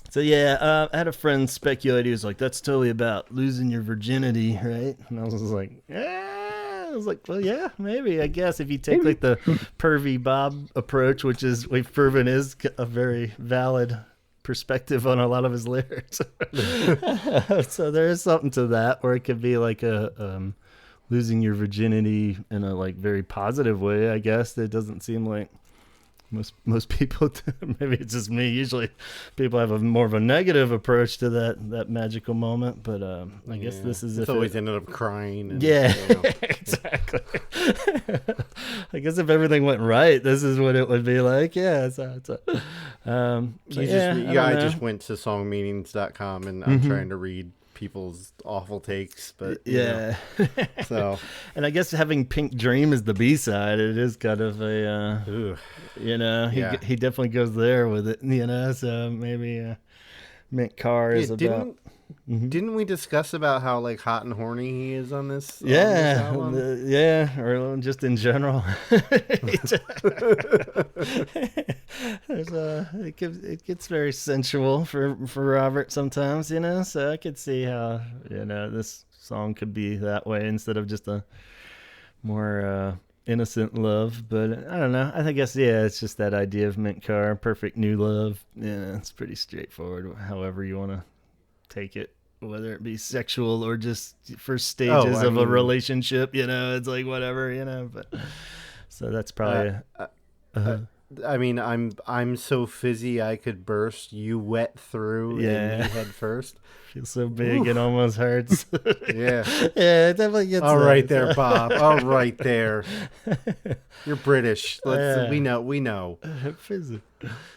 Speaker 1: so yeah, I had a friend speculate. He was like, "That's totally about losing your virginity, right?" And I was just like, "Yeah." I was like, "Well, yeah, maybe. I guess if you take like the pervy Bob approach, which is we've proven is a very valid perspective on a lot of his lyrics." So there is something to that, where it could be like a losing your virginity in a like very positive way. I guess it doesn't seem like most people maybe it's just me. Usually people have a more of a negative approach to that magical moment, but I guess this is
Speaker 3: it's always ended up crying and,
Speaker 1: yeah,
Speaker 3: you know.
Speaker 1: exactly. I guess if everything went right, this is what it would be like. Yeah,
Speaker 3: I just went to songmeanings.com and I'm trying to read people's awful takes, but
Speaker 1: yeah.
Speaker 3: So
Speaker 1: and I guess having Pink Dream as the B-side, it is kind of a he definitely goes there with it, so maybe Mint Car is about.
Speaker 3: Didn't we discuss about how like hot and horny he is on this?
Speaker 1: Yeah,
Speaker 3: on this album?
Speaker 1: or just in general. It gets very sensual for Robert sometimes, so I could see how this song could be that way instead of just a more innocent love. But I don't know. I guess it's just that idea of Mint Car, perfect new love. Yeah, it's pretty straightforward. However you want to take it, whether it be sexual or just first stages of a relationship, it's like whatever, but so that's probably
Speaker 3: I mean, I'm so fizzy I could burst. You wet through and me head first.
Speaker 1: Feels so big it almost hurts.
Speaker 3: Yeah.
Speaker 1: Yeah, it definitely gets
Speaker 3: all right there, Bob. All right there. You're British. We know.
Speaker 1: Fizzy.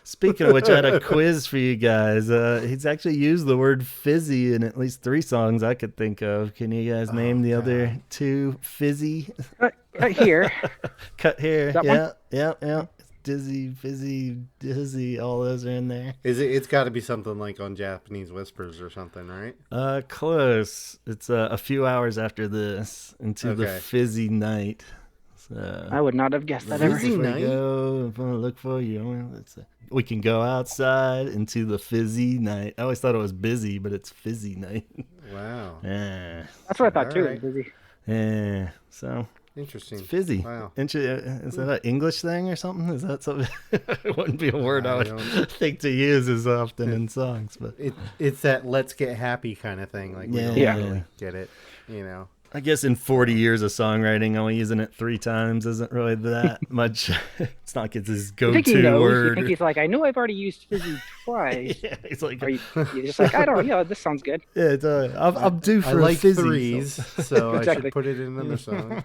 Speaker 1: Speaking of which, I had a quiz for you guys. He's actually used the word fizzy in at least 3 songs I could think of. Can you guys name the other 2? Fizzy.
Speaker 2: Cut here.
Speaker 1: Cut here.
Speaker 2: That
Speaker 1: Yeah. Dizzy, fizzy, dizzy, all those are in there.
Speaker 3: It's got to be something like on Japanese Whispers or something, right?
Speaker 1: Close. It's a few hours after this into the fizzy night. So
Speaker 2: I would not have guessed that ever.
Speaker 3: Fizzy night?
Speaker 1: If I look for you, we can go outside into the fizzy night. I always thought it was busy, but it's fizzy night.
Speaker 3: Wow.
Speaker 1: Yeah.
Speaker 2: That's what I thought too.
Speaker 3: Right.
Speaker 2: Busy.
Speaker 1: Yeah. So.
Speaker 3: Interesting.
Speaker 1: It's fizzy.
Speaker 3: Wow.
Speaker 1: Is that an English thing or something? Is that something? It wouldn't be a word I would think to use as often in songs, but
Speaker 3: it's that let's get happy kind of thing. Like we don't really get it,
Speaker 1: I guess in 40 years of songwriting, only using it 3 times isn't really that much. It's not like it's his go-to word.
Speaker 2: You think he's like, I know I've already used fizzy twice.
Speaker 1: Yeah, he's like,
Speaker 2: you're just like, I don't know. This sounds good.
Speaker 1: Yeah, I'm due for
Speaker 3: I like
Speaker 1: fizzy,
Speaker 3: 3s, so
Speaker 2: Exactly.
Speaker 3: I should put it in another song.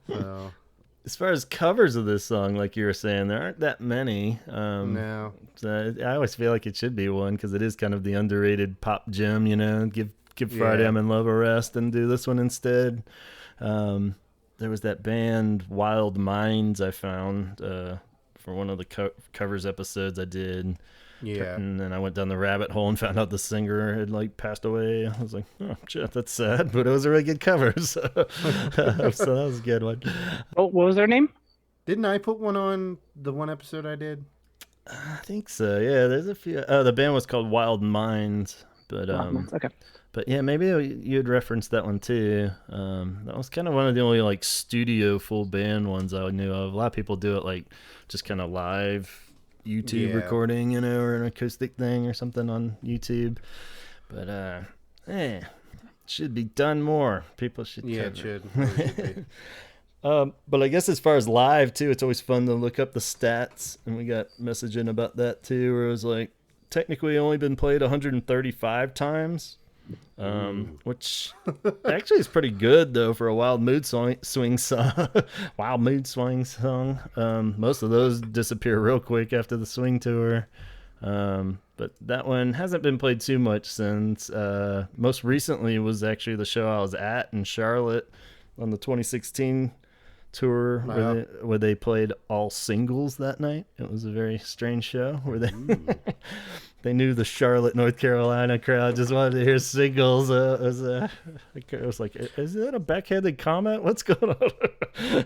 Speaker 3: So.
Speaker 1: As far as covers of this song, like you were saying, there aren't that many.
Speaker 3: No.
Speaker 1: So I always feel like it should be one because it is kind of the underrated pop gem, Give Friday I'm in Love a rest and do this one instead. There was that band Wild Minds I found for one of the covers episodes I did.
Speaker 3: Yeah.
Speaker 1: And then I went down the rabbit hole and found out the singer had passed away. I was like, oh shit, that's sad, but it was a really good cover. So, that was a good one.
Speaker 2: Oh, what was their name?
Speaker 3: Didn't I put one on the one episode I did?
Speaker 1: I think so. Yeah, there's a few. The band was called Wild Minds, but
Speaker 2: Okay.
Speaker 1: But yeah, maybe you had referenced that one too. That was kind of one of the only studio full band ones I knew of. A lot of people do it just kind of live YouTube recording, or an acoustic thing or something on YouTube. But it should be done more. People should.
Speaker 3: Yeah, it should. It should be.
Speaker 1: But I guess as far as live too, it's always fun to look up the stats, and we got messaging about that too, where it was like technically only been played 135 times, which actually is pretty good though for a Wild Mood Swing song. Wild Mood Swing song. Most of those disappear real quick after the swing tour. But that one hasn't been played too much since most recently was actually the show I was at in Charlotte on the 2016 tour where they played all singles that night. It was a very strange show where they they knew the Charlotte, North Carolina crowd just wanted to hear singles. It was like, is that a backhanded comment? What's going on?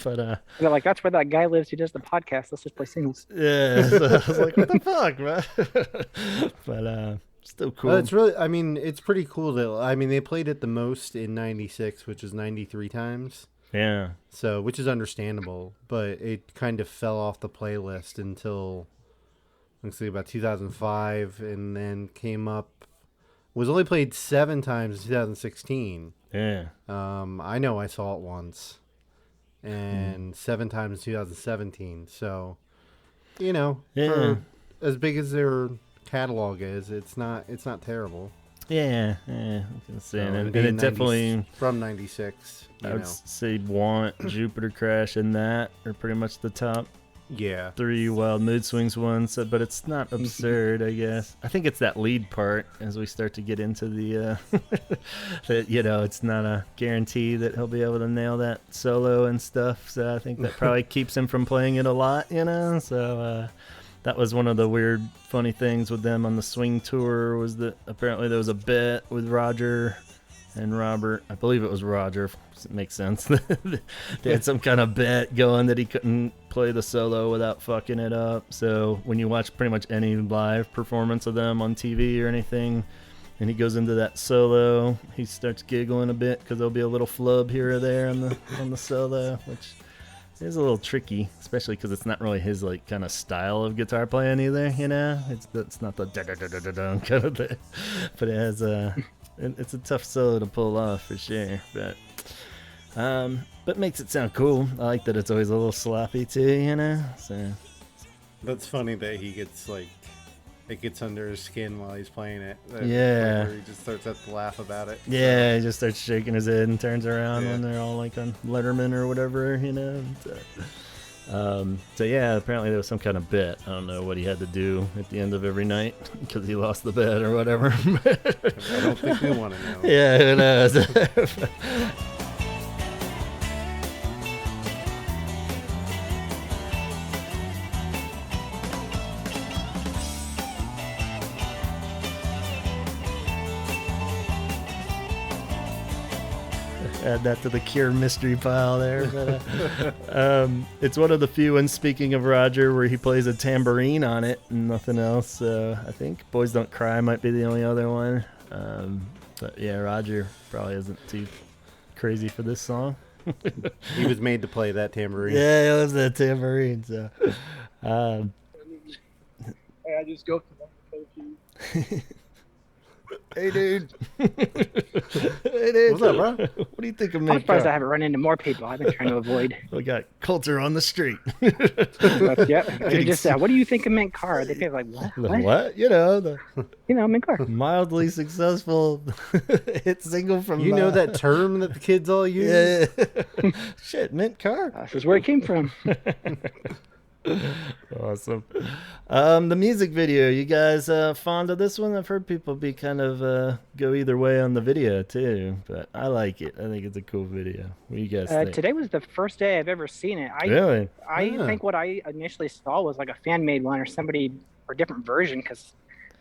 Speaker 1: But
Speaker 2: they're like, that's where that guy lives who does the podcast. Let's just play singles.
Speaker 1: Yeah, so I was like, what the fuck, man? But still cool.
Speaker 3: It's really, I mean, it's pretty cool that, I mean, they played it the most in 96, which is 93 times.
Speaker 1: Yeah.
Speaker 3: So, which is understandable, but it kind of fell off the playlist until, let's see, about 2005, and then came up, was only played 7 times in 2016.
Speaker 1: Yeah.
Speaker 3: I know I saw it once, and 7 times in 2017. So, you know, for as big as their catalog is, it's not terrible.
Speaker 1: Yeah, I can say,
Speaker 3: So,
Speaker 1: and it definitely
Speaker 3: from 96.
Speaker 1: I would say Want, Jupiter Crash, and that are pretty much the top 3 Wild Mood Swings ones. But it's not absurd, I guess. I think it's that lead part as we start to get into the that, you know, it's not a guarantee that he'll be able to nail that solo and stuff. So I think that probably keeps him from playing it a lot, you know. So that was one of the weird, funny things with them on the swing tour, was that apparently there was a bet with Roger and Robert. I believe it was Roger. It makes sense. They had some kind of bet going that he couldn't play the solo without fucking it up. So when you watch pretty much any live performance of them on TV or anything, and he goes into that solo, he starts giggling a bit because there'll be a little flub here or there on the solo, which is a little tricky, especially because it's not really his like kind of style of guitar playing either. You know, it's not the da da da da da da kind of thing, but it has it's a tough solo to pull off for sure. But makes it sound cool. I like that it's always a little sloppy too. You know, so
Speaker 3: that's funny that he gets like, it gets under his skin while he's playing it.
Speaker 1: Yeah.
Speaker 3: Where he just starts to laugh about it.
Speaker 1: Yeah, he just starts shaking his head and turns around when they're all like on Letterman or whatever, you know. So yeah, apparently there was some kind of bet. I don't know what he had to do at the end of every night because he lost the bet or whatever.
Speaker 3: I don't think we want to know.
Speaker 1: Yeah, who knows? Add that to the Cure mystery pile there. But, it's one of the few, and speaking of Roger, where he plays a tambourine on it and nothing else. I think Boys Don't Cry might be the only other one. But yeah, Roger probably isn't too crazy for this song.
Speaker 3: He was made to play that tambourine.
Speaker 1: Yeah, he loves that tambourine. So,
Speaker 4: I just go for one.
Speaker 1: Hey, dude. Hey, dude.
Speaker 3: What's up, bro?
Speaker 1: What do you think of
Speaker 2: I'm
Speaker 1: Mint
Speaker 2: surprised I
Speaker 1: Car?
Speaker 2: haven't run into more people. I've been trying to avoid.
Speaker 1: We got culture on the street.
Speaker 2: But, yeah, I just said, what do you think of Mint Car? They like, what?
Speaker 1: What? You know, the
Speaker 2: Mint Car.
Speaker 1: mildly successful hit single from...
Speaker 3: You know that term that the kids all use?
Speaker 1: Yeah. Shit, Mint Car.
Speaker 2: This is where it came from.
Speaker 1: Awesome. The music video, you guys fond of this one? I've heard people be kind of go either way on the video too, but I like it. I think it's a cool video. What do you guys think?
Speaker 2: Today was the first day I've ever seen it.
Speaker 1: Really?
Speaker 2: I think what I initially saw was like a fan-made one or a different version, because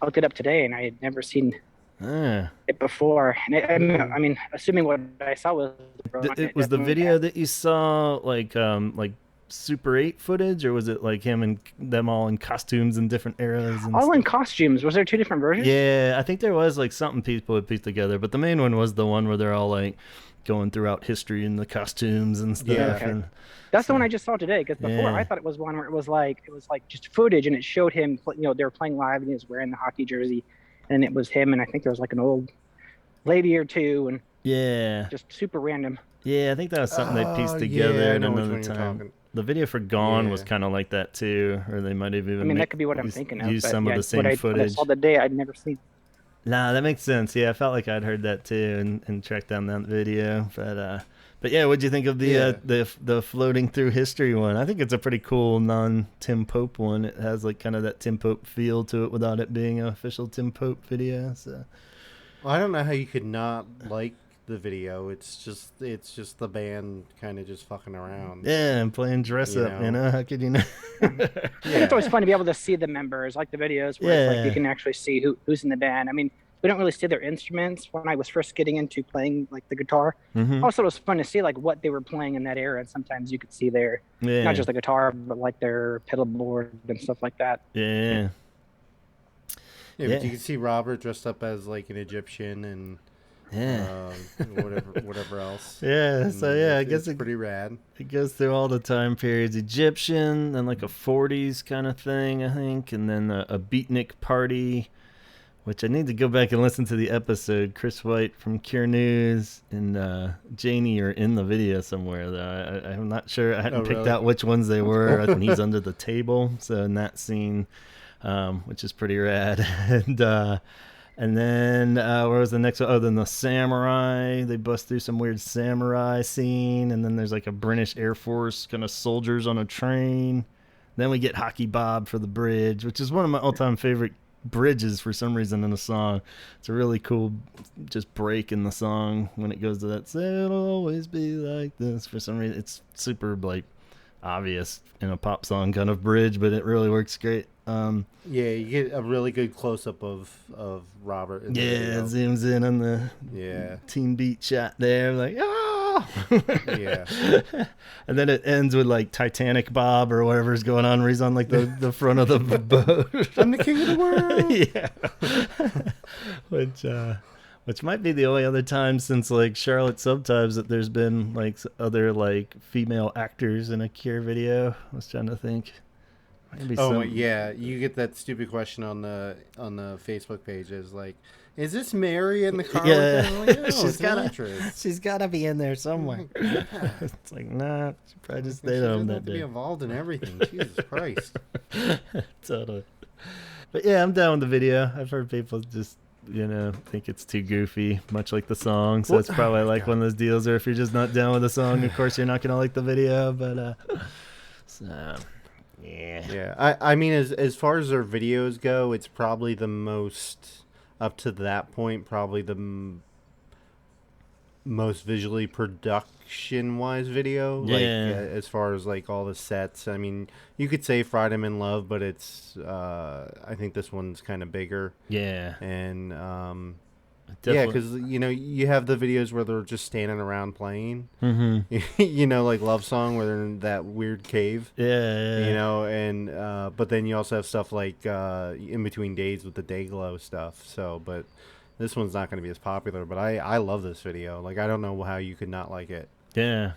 Speaker 2: I looked it up today and I had never seen it before. And I mean, assuming what I saw was...
Speaker 1: It was the video that you saw like Super 8 footage, or was it like him and them all in costumes in different eras? And
Speaker 2: all in costumes. Was there 2 different versions?
Speaker 1: Yeah, I think there was like something people had pieced together, but the main one was the one where they're all like going throughout history in the costumes and stuff.
Speaker 3: Yeah,
Speaker 2: okay. That's the one I just saw today, because before I thought it was one where it was like just footage, and it showed him, you know, they were playing live and he was wearing the hockey jersey, and it was him, and I think there was like an old lady or two, and just super random.
Speaker 1: Yeah, I think that was something they pieced
Speaker 3: Oh,
Speaker 1: together
Speaker 3: yeah, I
Speaker 1: at
Speaker 3: know which
Speaker 1: another
Speaker 3: one you're
Speaker 1: time.
Speaker 3: talking.
Speaker 1: The video for Gone was
Speaker 3: Yeah.
Speaker 1: kind of like that too, or they might have even
Speaker 2: I mean, that could be what I'm thinking of.
Speaker 1: used
Speaker 2: But
Speaker 1: some
Speaker 2: yeah,
Speaker 1: of the
Speaker 2: what
Speaker 1: same
Speaker 2: I
Speaker 1: footage.
Speaker 2: saw the day, I'd never seen.
Speaker 1: Nah, that makes sense. Yeah, I felt like I'd heard that too and tracked down that video. But yeah, what'd you think of the floating through history one? I think it's a pretty cool non-Tim Pope one. It has like kind of that Tim Pope feel to it without it being an official Tim Pope video. So
Speaker 3: Well, I don't know how you could not like the video. It's just the band kind of just fucking around.
Speaker 1: yeah, and playing dress up. You know, how could you not?
Speaker 2: It's always fun to be able to see the members, like the videos where it's like you can actually see who's in the band. I mean, we don't really see their instruments. When I was first getting into playing like the guitar, also it was fun to see like what they were playing in that era. And sometimes you could see their not just the guitar, but like their pedal board and stuff like that.
Speaker 1: Yeah.
Speaker 3: Yeah, but you can see Robert dressed up as like an Egyptian and whatever else.
Speaker 1: Yeah,
Speaker 3: And
Speaker 1: so yeah, I guess
Speaker 3: it's pretty rad.
Speaker 1: It goes through all the time periods: Egyptian, then like a 40s kind of thing, I think, and then a beatnik party, which I need to go back and listen to the episode. Chris White from Cure News and Janie are in the video somewhere, though. I'm not sure. I hadn't picked out which ones they were. And he's under the table, so in that scene, which is pretty rad. And then where was the next one? Oh, then the samurai. They bust through some weird samurai scene, and then there's like a British Air Force kind of soldiers on a train. Then we get Hockey Bob for the bridge, which is one of my all-time favorite bridges for some reason in a song. It's a really cool just break in the song when it goes to that "Say it'll always be like this." For some reason, it's super like obvious in a pop song kind of bridge, but it really works great.
Speaker 3: Yeah, you get a really good close up of Robert. In the video.
Speaker 1: It zooms in on the Teen Beat shot there, like
Speaker 3: yeah.
Speaker 1: And then it ends with like Titanic Bob or whatever's going on, where he's on like the front of the boat.
Speaker 3: I'm the king of the world.
Speaker 1: Yeah, which might be the only other time since like Charlotte Sometimes that there's been like other like female actors in a Cure video. I was trying to think.
Speaker 3: Yeah, you get that stupid question on the Facebook pages like, is this Mary in the car?
Speaker 1: Yeah,
Speaker 3: like, no,
Speaker 1: she's gotta be in there somewhere. It's like, nah, she probably just stayed home that day.
Speaker 3: Be involved in everything. Jesus Christ.
Speaker 1: Totally. But yeah, I'm down with the video. I've heard people just think it's too goofy, much like the song. So it's probably like one of those deals where if you're just not down with the song, of course you're not gonna like the video. But so.
Speaker 3: Yeah. I mean, as far as their videos go, it's probably the most up to that point. Probably the most visually production-wise video.
Speaker 1: Yeah.
Speaker 3: Like as far as like all the sets. I mean, you could say Fried 'Em in Love, but it's I think this one's kind of bigger.
Speaker 1: Yeah.
Speaker 3: And
Speaker 1: Definitely.
Speaker 3: yeah, because you have the videos where they're just standing around playing.
Speaker 1: Mm-hmm.
Speaker 3: Like Love Song, where they're in that weird cave.
Speaker 1: Yeah.
Speaker 3: And but then you also have stuff like In Between Days with the Dayglow stuff. So, but this one's not going to be as popular. But I love this video. Like, I don't know how you could not like it.
Speaker 1: Yeah.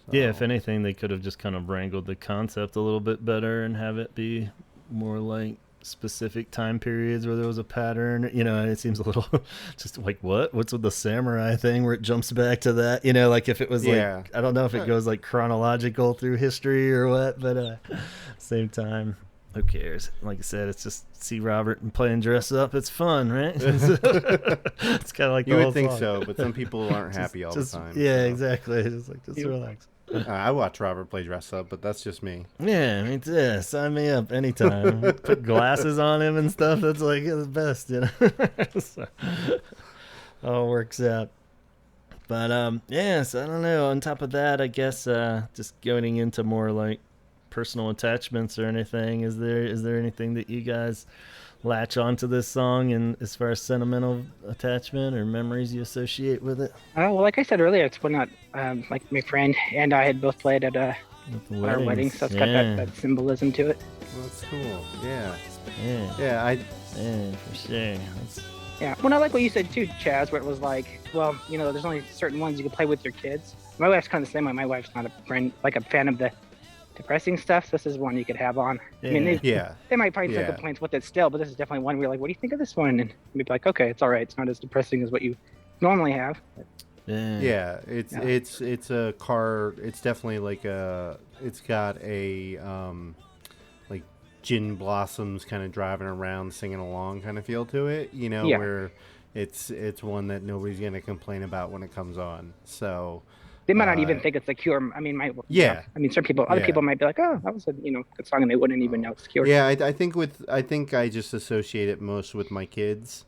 Speaker 3: So.
Speaker 1: Yeah. If anything, they could have just kind of wrangled the concept a little bit better and have it be more like specific time periods where there was a pattern. It seems a little just like what's with the samurai thing where it jumps back to that, like if it was like, I don't know if it goes like chronological through history or what, but same time, who cares? Like I said, it's just see Robert and playing dress up. It's fun, right? It's kind of like
Speaker 3: you
Speaker 1: the
Speaker 3: would
Speaker 1: whole
Speaker 3: think
Speaker 1: song.
Speaker 3: So, but some people aren't happy all the time.
Speaker 1: Yeah,
Speaker 3: so.
Speaker 1: exactly. Just relax.
Speaker 3: I watch Robert play dress up, but that's just me.
Speaker 1: Yeah, me too. Yeah, sign me up anytime. Put glasses on him and stuff. That's like the best, So, all works out. But so I don't know. On top of that, I guess just going into more like personal attachments or anything. Is there anything that you guys latch onto this song and as far as sentimental attachment or memories you associate with it?
Speaker 2: Well, like I said earlier, it's when like my friend and I had both played at our wedding, so it's got that symbolism to it.
Speaker 3: Well, that's cool. Yeah,
Speaker 1: for sure.
Speaker 2: Yeah, well, I like what you said too, Chaz, where it was like, well, there's only certain ones you can play with your kids. My wife's kind of the same way. My wife's not a fan of the depressing stuff. This is one you could have on.
Speaker 1: Yeah.
Speaker 2: I mean, they might find some complaints with it still, but this is definitely one where you're like, what do you think of this one? And you'd be like, okay, it's all right. It's not as depressing as what you normally have.
Speaker 3: Yeah, it's a car. It's definitely like it's got a like Gin Blossoms kind of driving around, singing along kind of feel to it. You know,
Speaker 2: Yeah.
Speaker 3: where it's one that nobody's gonna complain about when it comes on. So
Speaker 2: They might not even think it's a Cure. I mean,
Speaker 3: yeah.
Speaker 2: I mean, some people, other people might be like, "Oh, that was a good song," and they wouldn't even know it's Cure.
Speaker 3: Yeah, I think I just associate it most with my kids,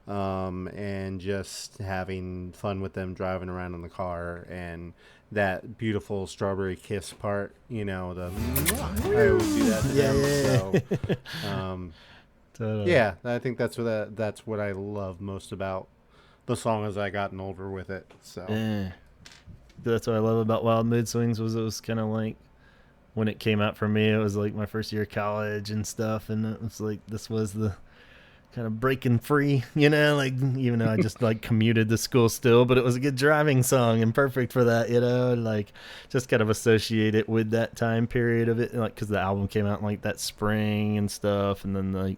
Speaker 3: and just having fun with them driving around in the car, and that beautiful Strawberry Kiss part. You know, I always do that to them. So,
Speaker 1: Totally.
Speaker 3: yeah, I think that's what I love most about the song as I gotten older with it. So.
Speaker 1: Yeah. That's what I love about Wild Mood Swings was it was kind of like when it came out for me, it was like my first year of college and stuff, and it was like this was the kind of breaking free, like even though I just like commuted to school still, but it was a good driving song and perfect for that, like just kind of associate it with that time period of it, like because the album came out in like that spring and stuff, and then like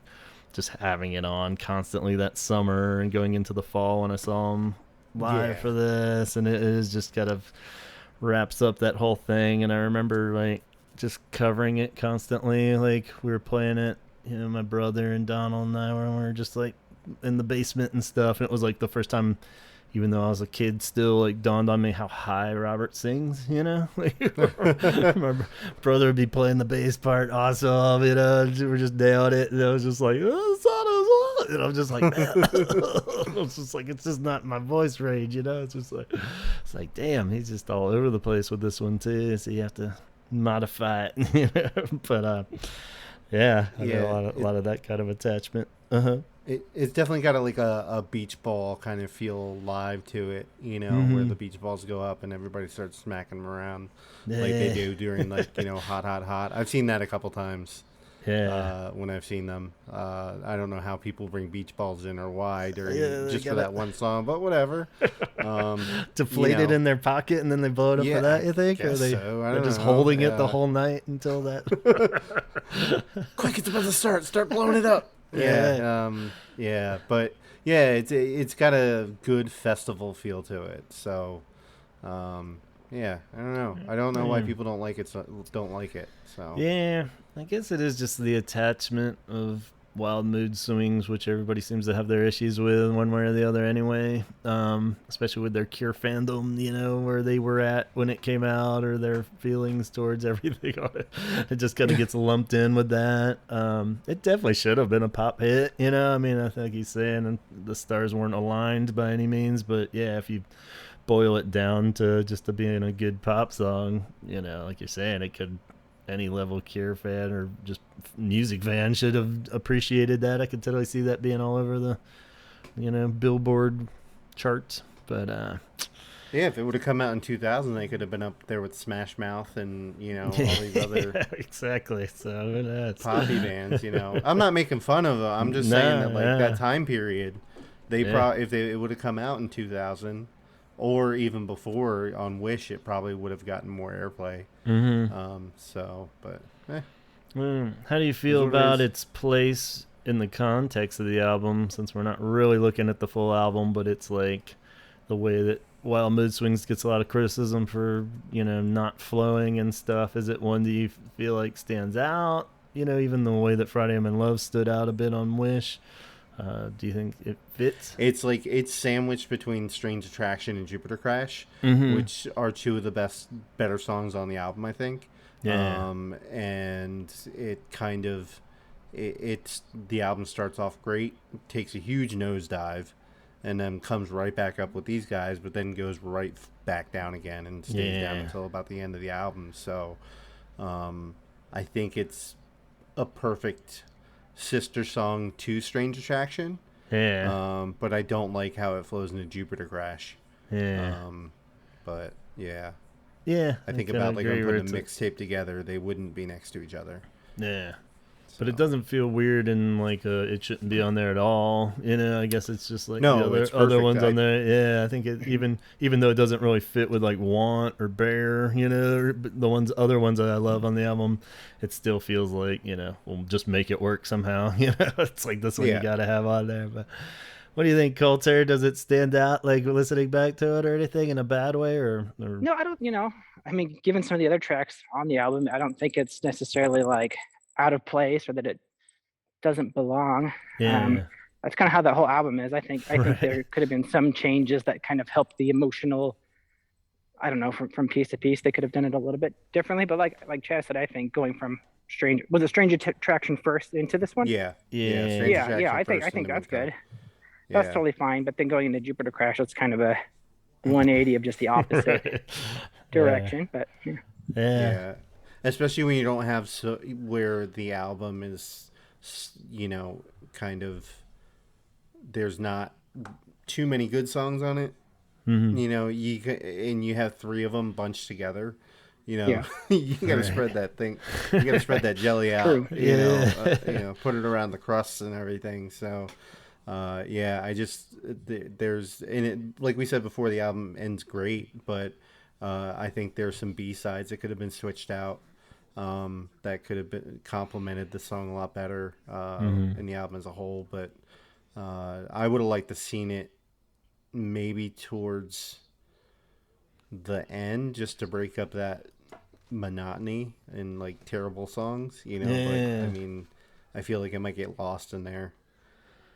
Speaker 1: just having it on constantly that summer and going into the fall when I saw them live for this, and it is just kind of wraps up that whole thing. And I remember like just covering it constantly, like we were playing it, my brother and Donald and I were just like in the basement and stuff, and it was like the first time, even though I was a kid, still like dawned on me how high Robert sings. My brother would be playing the bass part awesome, we're just nailing it, and I was just like, and I'm just like, man. It's just like, it's just not my voice range, it's just like, it's like, damn, he's just all over the place with this one too, so you have to modify it. But yeah, I got a lot of that kind of attachment.
Speaker 3: It's definitely got a beach ball kind of feel live to it, where the beach balls go up and everybody starts smacking them around like they do during hot, hot, hot. I've seen that a couple times.
Speaker 1: Yeah.
Speaker 3: When I've seen them, I don't know how people bring beach balls in or why during for that one song, but whatever.
Speaker 1: Deflate it in their pocket and then they blow it up for that. You think, or they're just holding it the whole night until that.
Speaker 3: Quick! It's about to start. Start blowing it up. But it's got a good festival feel to it. So, I don't know. I don't know why people don't like it. So
Speaker 1: yeah, I guess it is just the attachment of Wild Mood Swings, which everybody seems to have their issues with one way or the other anyway. Especially with their Cure fandom, where they were at when it came out, or their feelings towards everything on it. It just kind of gets lumped in with that. It definitely should have been a pop hit, I mean, I think he's saying, and the stars weren't aligned by any means, but yeah, if you boil it down to just to being a good pop song, like you're saying, it could, any level Cure fan or just music fan should have appreciated that. I could totally see that being all over the, Billboard charts. But
Speaker 3: if it would have come out in 2000, they could have been up there with Smash Mouth and all these other
Speaker 1: exactly. So that's
Speaker 3: poppy bands. I'm not making fun of them. I'm just saying that that time period, if it would have come out in 2000. Or even before on Wish, it probably would have gotten more airplay.
Speaker 1: How do you feel about its place in the context of the album? Since we're not really looking at the full album, but it's like the way that Wild Mood Swings gets a lot of criticism for not flowing and stuff. Is it one that you feel like stands out? Even the way that Friday I'm in Love stood out a bit on Wish. Do you think it fits?
Speaker 3: It's sandwiched between Strange Attraction and Jupiter Crash, which are two of the better songs on the album, I think.
Speaker 1: Yeah.
Speaker 3: And it kind of, the album starts off great, takes a huge nosedive, and then comes right back up with these guys, but then goes right back down again and stays down until about the end of the album. So, I think it's a perfect sister song to Strange Attraction. But I don't like how it flows into Jupiter Crash. But I think about like I'm putting a mixtape together, they wouldn't be next to each other. But
Speaker 1: it doesn't feel weird and like it shouldn't be on there at all. I guess it's just like
Speaker 3: the
Speaker 1: other ones on there. I think it even though it doesn't really fit with like Want or Bear, the other ones that I love on the album, it still feels like we'll just make it work somehow. It's like this one you got to have on there. But What do you think, Coulter? Does it stand out, like listening back to it or anything, in a bad way, or...
Speaker 2: No, I don't. I mean, given some of the other tracks on the album, I don't think it's necessarily like out of place or that it doesn't belong.
Speaker 1: Yeah.
Speaker 2: That's kind of how the whole album is. I think
Speaker 1: Right.
Speaker 2: there could have been some changes that kind of helped the emotional. I don't know, from piece to piece, they could have done it a little bit differently. But like Chad said, I think going from Strange Attraction first into this one?
Speaker 3: Yeah.
Speaker 1: Yeah.
Speaker 3: Strange
Speaker 2: Yeah,
Speaker 3: Attraction
Speaker 2: I think
Speaker 3: first and then
Speaker 2: that's
Speaker 3: Midtown.
Speaker 2: good. That's
Speaker 3: Yeah.
Speaker 2: totally fine. But then going into Jupiter Crash, it's kind of a 180 of just the opposite direction. But yeah.
Speaker 3: Yeah, especially when you don't have where the album is, kind of, there's not too many good songs on it.
Speaker 1: Mhm.
Speaker 3: And you have three of them bunched together.
Speaker 2: Yeah.
Speaker 3: You got to spread that thing. You got to spread that jelly out.
Speaker 1: True.
Speaker 3: Put it around the crusts and everything. So, I just there's and it, like we said before, the album ends great, but I think there's some B-sides that could have been switched out. That could have been complemented the song a lot better in the album as a whole. But I would have liked to seen it maybe towards the end, just to break up that monotony and like terrible songs. But I mean, I feel like it might get lost in there.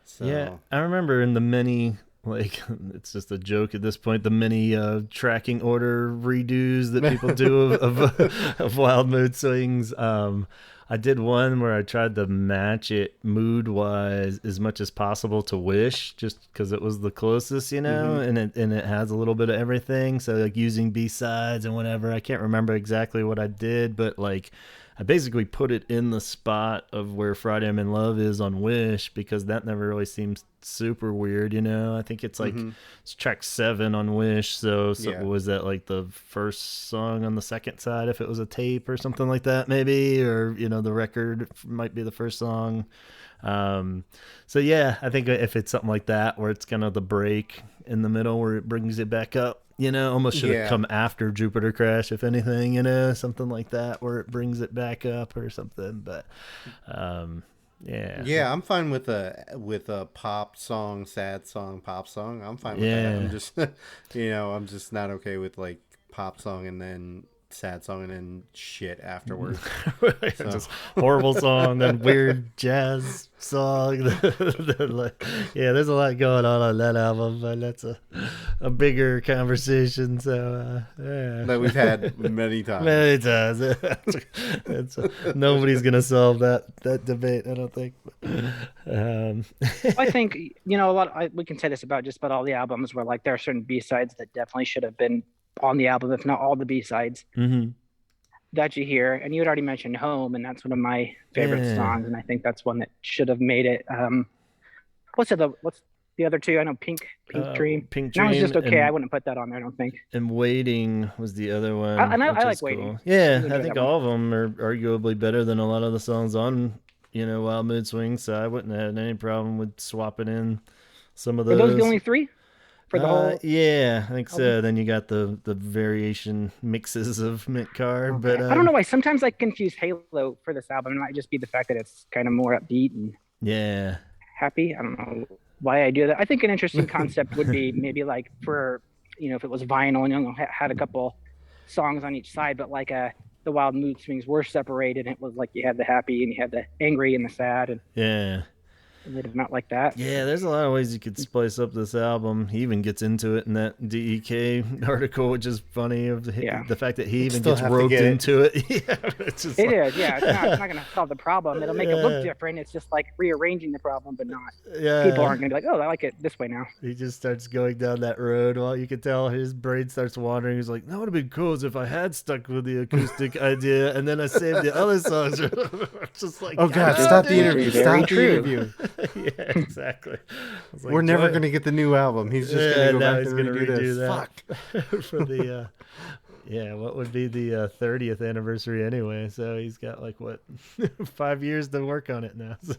Speaker 3: So.
Speaker 1: Yeah, I remember in the many, like, it's just a joke at this point, the many tracking order redos that people do of Wild Mood Swings. I did one where I tried to match it mood-wise as much as possible to Wish, just because it was the closest, and it has a little bit of everything. So, like, using B-sides and whatever. I can't remember exactly what I did, but, like, I basically put it in the spot of where Friday I'm in Love is on Wish, because that never really seems super weird, I think it's like it's track 7 on Wish, so was that like the first song on the second side if it was a tape or something like that, maybe, or the record might be the first song. So yeah, I think if it's something like that where it's kind of the break in the middle where it brings it back up, almost should have come after Jupiter Crash, if anything, something like that where it brings it back up or something. But yeah,
Speaker 3: I'm fine with a pop song, sad song, pop song. I'm fine with that. I'm just I'm just not okay with like pop song and then sad song and then shit afterwards.
Speaker 1: Just horrible song, then weird jazz song. There's a lot going on that album, but that's a bigger conversation. So
Speaker 3: that we've had many times.
Speaker 1: Many times. Nobody's gonna solve that debate, I don't think.
Speaker 2: I think we can say this about just about all the albums where like there are certain B-sides that definitely should have been on the album, if not all the B-sides that you hear. And you had already mentioned Home, and that's one of my favorite songs, and I think that's one that should have made it. What's the other two? I know Pink Dream.
Speaker 1: Pink Dream.
Speaker 2: That was just okay. I wouldn't put that on there, I don't think.
Speaker 1: And Waiting was the other one.
Speaker 2: I like Waiting.
Speaker 1: Cool. Yeah, I think all of them are arguably better than a lot of the songs on, Wild Mood Swings, so I wouldn't have had any problem with swapping in some of those.
Speaker 2: Are those the only three? For the whole...
Speaker 1: Yeah, I think so. Then you got the variation mixes of Mint Car. Okay. But
Speaker 2: I don't know why. Sometimes I confuse Halo for this album. It might just be the fact that it's kind of more upbeat and happy. I don't know why I do that. I think an interesting concept would be maybe like for, if it was vinyl and had a couple songs on each side, but like the Wild Mood Swings were separated. And it was like you had the happy and you had the angry and the sad. And not like that.
Speaker 1: Yeah, there's a lot of ways you could spice up this album. He even gets into it in that DEK article, which is funny, of the fact that he even gets roped into it. It's just
Speaker 2: is. Yeah, it's not going to solve the problem. It'll make it look different. It's just like rearranging the problem, but not. Yeah. People aren't going to be like, oh, I like it this way now.
Speaker 1: He just starts going down that road. Well, you can tell his brain starts wandering. He's like, that would have been cool if I had stuck with the acoustic idea, and then I saved the other songs. Just like,
Speaker 3: oh God, stop the interview. Stop the interview.
Speaker 1: Yeah, exactly.
Speaker 3: We're never going to get the new album. He's just going to go back and redo
Speaker 1: that. Fuck. For the, what would be the 30th anniversary anyway? So he's got 5 years to work on it now. So.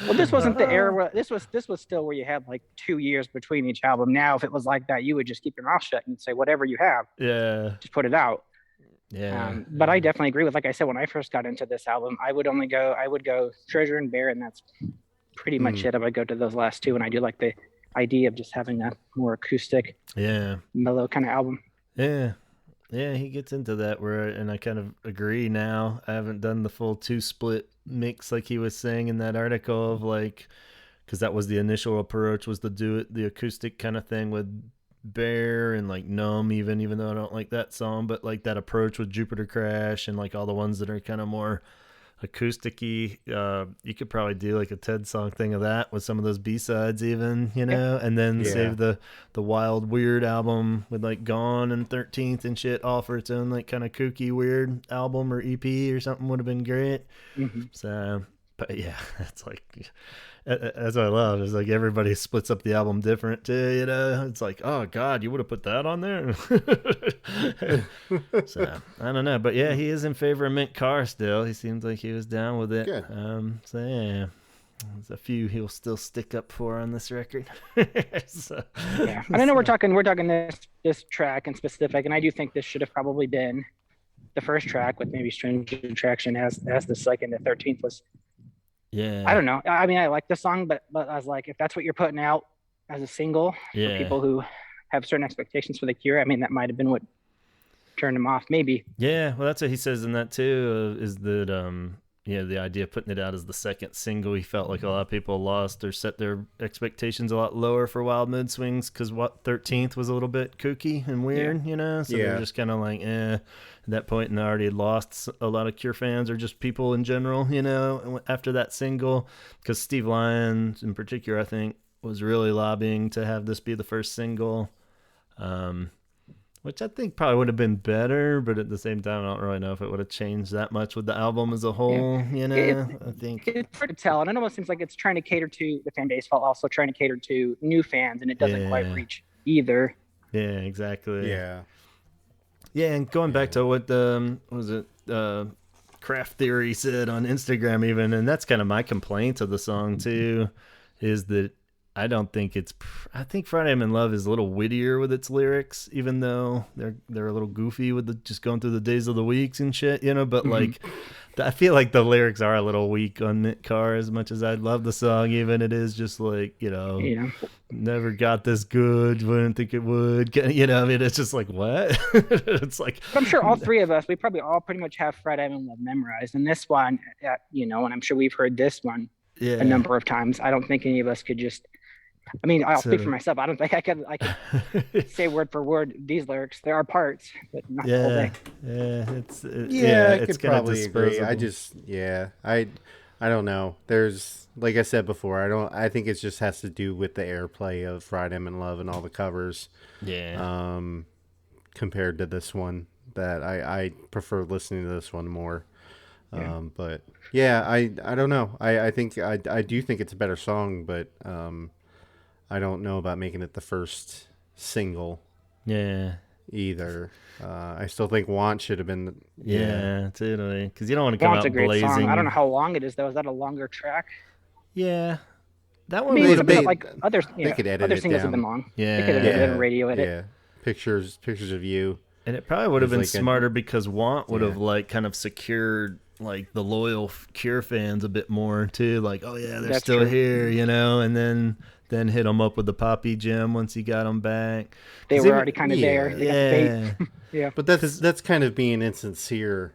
Speaker 2: Well, this wasn't the era where this was still where you had 2 years between each album. Now, if it was like that, you would just keep your mouth shut and say whatever you have.
Speaker 1: Yeah.
Speaker 2: Just put it out.
Speaker 1: Yeah.
Speaker 2: But I definitely agree with, like I said, when I first got into this album, I would go Treasure and Bear, and that's pretty much it. I would go to those last two, and I do like the idea of just having a more acoustic, mellow kind of album.
Speaker 1: Yeah. Yeah, he gets into that and I kind of agree now. I haven't done the full 2-split mix like he was saying in that article of like, because that was the initial approach, was to do it the acoustic kind of thing with Bear and like Numb, even though I don't like that song, but like that approach with Jupiter Crash and like all the ones that are kind of more acoustic-y. You could probably do like a Ted song thing of that with some of those B-sides even, and then save the wild weird album with like Gone and 13th and shit all for its own like kind of kooky weird album or EP or something would have been great. So but yeah, it's like, that's what I love, is like everybody splits up the album different too, it's like, oh god, you would have put that on there. So I don't know, but yeah, he is in favor of Mint Car still. He seems like he was down with it.
Speaker 3: Good.
Speaker 1: So yeah, there's a few he'll still stick up for on this record. So,
Speaker 2: yeah, I don't know, we're talking this track in specific, and I do think this should have probably been the first track, with maybe Strange Attraction as the second. The 13th was, I don't know. I mean, I like the song, but I was like, if that's what you're putting out as a single for people who have certain expectations for The Cure, I mean, that might have been what turned him off, maybe.
Speaker 1: Yeah, well, that's what he says in that too, is that the idea of putting it out as the second single, he felt like a lot of people lost or set their expectations a lot lower for Wild Mood Swings, because 13th was a little bit kooky and weird, so they're just kind of like, at that point, and I already had lost a lot of Cure fans or just people in general, after that single, because Steve Lyons in particular, I think, was really lobbying to have this be the first single, which I think probably would have been better, but at the same time, I don't really know if it would have changed that much with the album as a whole, I think.
Speaker 2: It's hard to tell, and it almost seems like it's trying to cater to the fan base while also trying to cater to new fans, and it doesn't quite reach either.
Speaker 1: Yeah, exactly.
Speaker 3: Yeah.
Speaker 1: Yeah, and going back to what Craft Theory said on Instagram even, and that's kind of my complaint of the song too, is that I think Friday I'm in Love is a little wittier with its lyrics, even though they're a little goofy with just going through the days of the weeks and shit, but like, I feel like the lyrics are a little weak on Mint Car, as much as I love the song, even it is just like, never got this good, wouldn't think it would, I mean, it's just like, what? It's like,
Speaker 2: I'm sure all three of us, we probably all pretty much have Friday I'm in Love memorized, and this one, and I'm sure we've heard this one a number of times. I don't think any of us could just, I mean, I'll speak for myself. I don't think I could say word for word these lyrics. There are parts, but not the whole thing.
Speaker 3: I could probably agree. I don't know. There's, like I said before, I think it just has to do with the airplay of Friday I'm in Love and all the covers.
Speaker 1: Yeah.
Speaker 3: Compared to this one, that I prefer listening to this one more. But yeah, I don't know. I think I do think it's a better song, but I don't know about making it the first single.
Speaker 1: Yeah.
Speaker 3: Either. I still think Want should have been.
Speaker 1: Totally. Because you don't want to come out blazing.
Speaker 2: Song. I don't know how long it is though. Is that a longer track?
Speaker 1: Yeah. That one
Speaker 2: was a bit like others.
Speaker 3: They could edit
Speaker 2: other
Speaker 3: it
Speaker 2: singles
Speaker 3: down.
Speaker 2: have been long.
Speaker 1: Yeah.
Speaker 2: They could edit it and radio edit.
Speaker 3: Yeah. Pictures of you.
Speaker 1: And it probably would have been smarter because Want would have like kind of secured like the loyal Cure fans a bit more too. Like, oh yeah, they're still here, and then hit them up with the Poppy gem once you got them back.
Speaker 2: They were already kind of there.
Speaker 1: Yeah.
Speaker 3: But that's kind of being insincere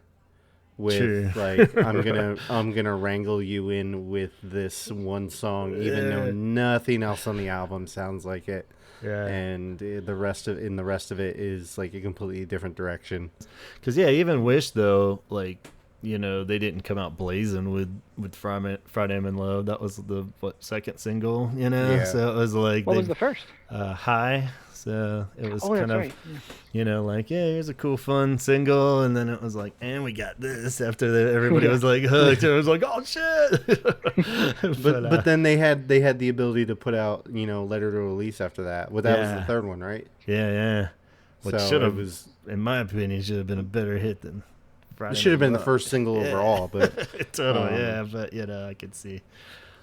Speaker 3: with like, I'm gonna wrangle you in with this one song, even though nothing else on the album sounds like it. Yeah. And the rest of it is like a completely different direction.
Speaker 1: Because even Wish though, like, they didn't come out blazing with Friday I'm in Love. That was the second single, So it was like,
Speaker 2: what was the first?
Speaker 1: High. So it was kind of,
Speaker 2: right.
Speaker 1: like, here's a cool, fun single, and then it was like, and we got this after everybody was like hooked. It was like, oh shit.
Speaker 3: but then they had the ability to put out, Letter to Release after that. Well, that was the third one, right?
Speaker 1: Yeah. Which should have, in my opinion, should have been a better hit than Friday.
Speaker 3: It should have been the first single overall, but
Speaker 1: totally, but I could see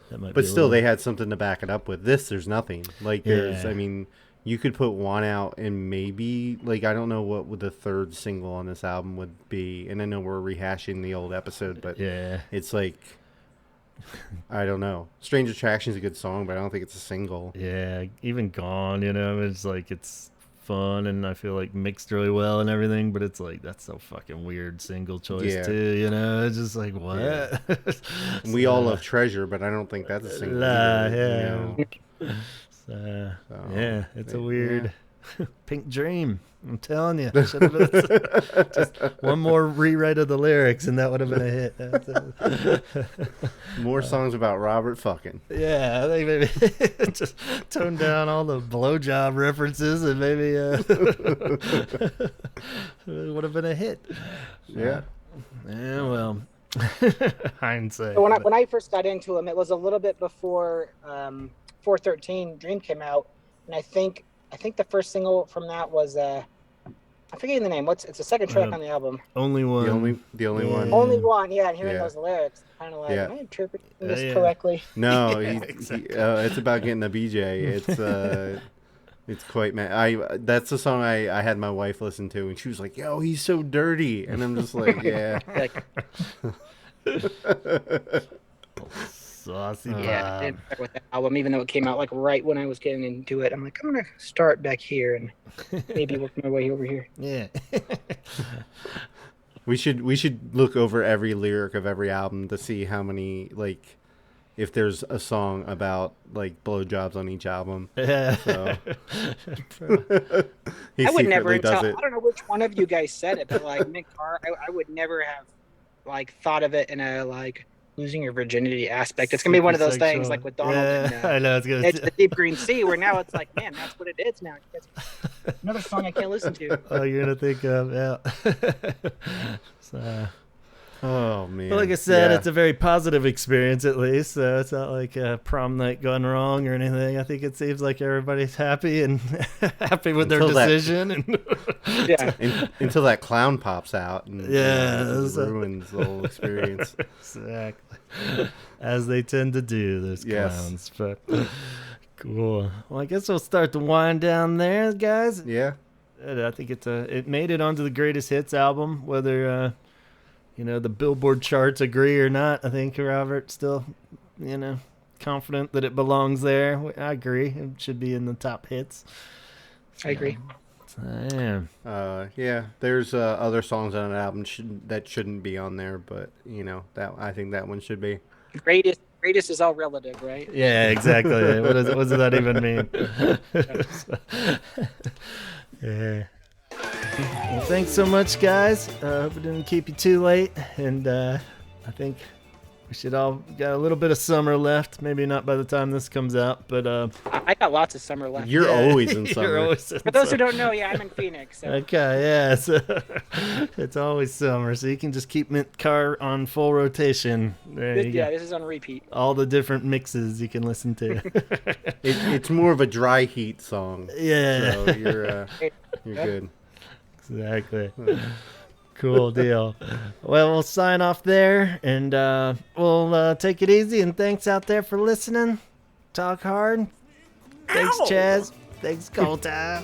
Speaker 1: that might.
Speaker 3: But still, they had something to back it up with. There's nothing like there's. I mean, you could put one out and maybe like I don't know what the third single on this album would be, and I know we're rehashing the old episode, but it's like I don't know. Strange Attractions is a good song, but I don't think it's a single.
Speaker 1: Yeah, even Gone, it's like it's fun and I feel like mixed really well and everything, but it's like that's so fucking weird single choice
Speaker 3: Yeah.
Speaker 1: too, It's just like what?
Speaker 3: Yeah. We all love Treasure, but I don't think that's a single.
Speaker 1: Yeah.
Speaker 3: Either,
Speaker 1: So,
Speaker 3: So,
Speaker 1: yeah, it's a
Speaker 3: yeah.
Speaker 1: weird Pink Dream. I'm telling you, should have been just one more rewrite of the lyrics, and that would have been a hit.
Speaker 3: More songs about Robert fucking.
Speaker 1: Yeah, I think maybe just tone down all the blowjob references, and maybe it would have been a hit.
Speaker 3: Yeah.
Speaker 1: Yeah, well, hindsight.
Speaker 5: So when I first got into him, it was a little bit before 413 Dream came out, and I think the first single from that was I'm forgetting the name. It's the second track on the album.
Speaker 1: Only one.
Speaker 3: The only one.
Speaker 5: Only one, yeah. And hearing
Speaker 3: Yeah.
Speaker 5: those lyrics, kind of like,
Speaker 3: Yeah.
Speaker 5: am I interpreting this
Speaker 1: Yeah.
Speaker 5: correctly?
Speaker 3: No,
Speaker 1: Yeah,
Speaker 3: he,
Speaker 1: exactly.
Speaker 3: it's about getting a BJ. It's quite mad. That's the song I had my wife listen to, and she was like, "Yo, he's so dirty," and I'm just like, "Yeah."
Speaker 5: Like,
Speaker 1: Saucy
Speaker 5: yeah, I
Speaker 1: Bob.
Speaker 5: didn't start with that album, even though it came out like right when I was getting into it. I'm like, I'm gonna start back here and maybe work my way over here.
Speaker 1: Yeah.
Speaker 3: We should look over every lyric of every album to see how many, like, if there's a song about like blowjobs on each album.
Speaker 1: Yeah.
Speaker 3: So he
Speaker 5: I would never
Speaker 3: secretly does
Speaker 5: tell.
Speaker 3: it.
Speaker 5: I don't know which one of you guys said it, but like Nick Carr, I would never have like thought of it in a like losing your virginity aspect. It's gonna be one of those
Speaker 1: Super
Speaker 5: things
Speaker 1: sexual.
Speaker 5: like with Donald
Speaker 1: Yeah,
Speaker 5: and
Speaker 1: I know it's gonna.
Speaker 5: it's the Deep Green Sea, where now it's like, man, that's what it is now. Another song I can't listen to.
Speaker 1: Oh, you're gonna think of So,
Speaker 3: Oh man.
Speaker 1: well, like I said,
Speaker 3: Yeah.
Speaker 1: it's a very positive experience at least. So it's not like a prom night gone wrong or anything. I think it seems like everybody's happy and happy with their
Speaker 3: Until that-
Speaker 1: decision. And
Speaker 5: Yeah.
Speaker 3: Until that clown pops out and
Speaker 1: Yeah,
Speaker 3: it just
Speaker 1: so-
Speaker 3: ruins the whole experience.
Speaker 1: exactly, as they tend to do, those
Speaker 3: Yes.
Speaker 1: clowns. But cool. Well, I guess we'll start to wind down there, guys.
Speaker 3: Yeah.
Speaker 1: I think it made it onto the greatest hits album, whether the Billboard charts agree or not. I think Robert still, confident that it belongs there. I agree. It should be in the top hits.
Speaker 5: I agree.
Speaker 1: Yeah.
Speaker 3: Yeah. There's other songs on an album that shouldn't be on there, but that I think that one should be.
Speaker 5: Greatest is all relative, right?
Speaker 1: Yeah, exactly. What does that even mean? Yeah. Well, thanks so much, guys. Hope we didn't keep you too late. And I think we should all got a little bit of summer left. Maybe not by the time this comes out, but
Speaker 5: I got lots of summer left.
Speaker 3: You're always in summer.
Speaker 1: You're always in
Speaker 5: For those who
Speaker 1: summer.
Speaker 5: don't know, yeah, I'm in Phoenix. So.
Speaker 1: Okay, yeah, so it's always summer, so you can just keep Mint Car on full rotation. There you
Speaker 5: Yeah,
Speaker 1: go.
Speaker 5: this is on repeat.
Speaker 1: All the different mixes you can listen to.
Speaker 3: It's more of a dry heat song.
Speaker 1: Yeah.
Speaker 3: So you're good.
Speaker 1: Exactly. Cool deal. Well, we'll sign off there, and we'll take it easy. And thanks out there for listening. Talk hard. Thanks, Chaz. Thanks, Colta.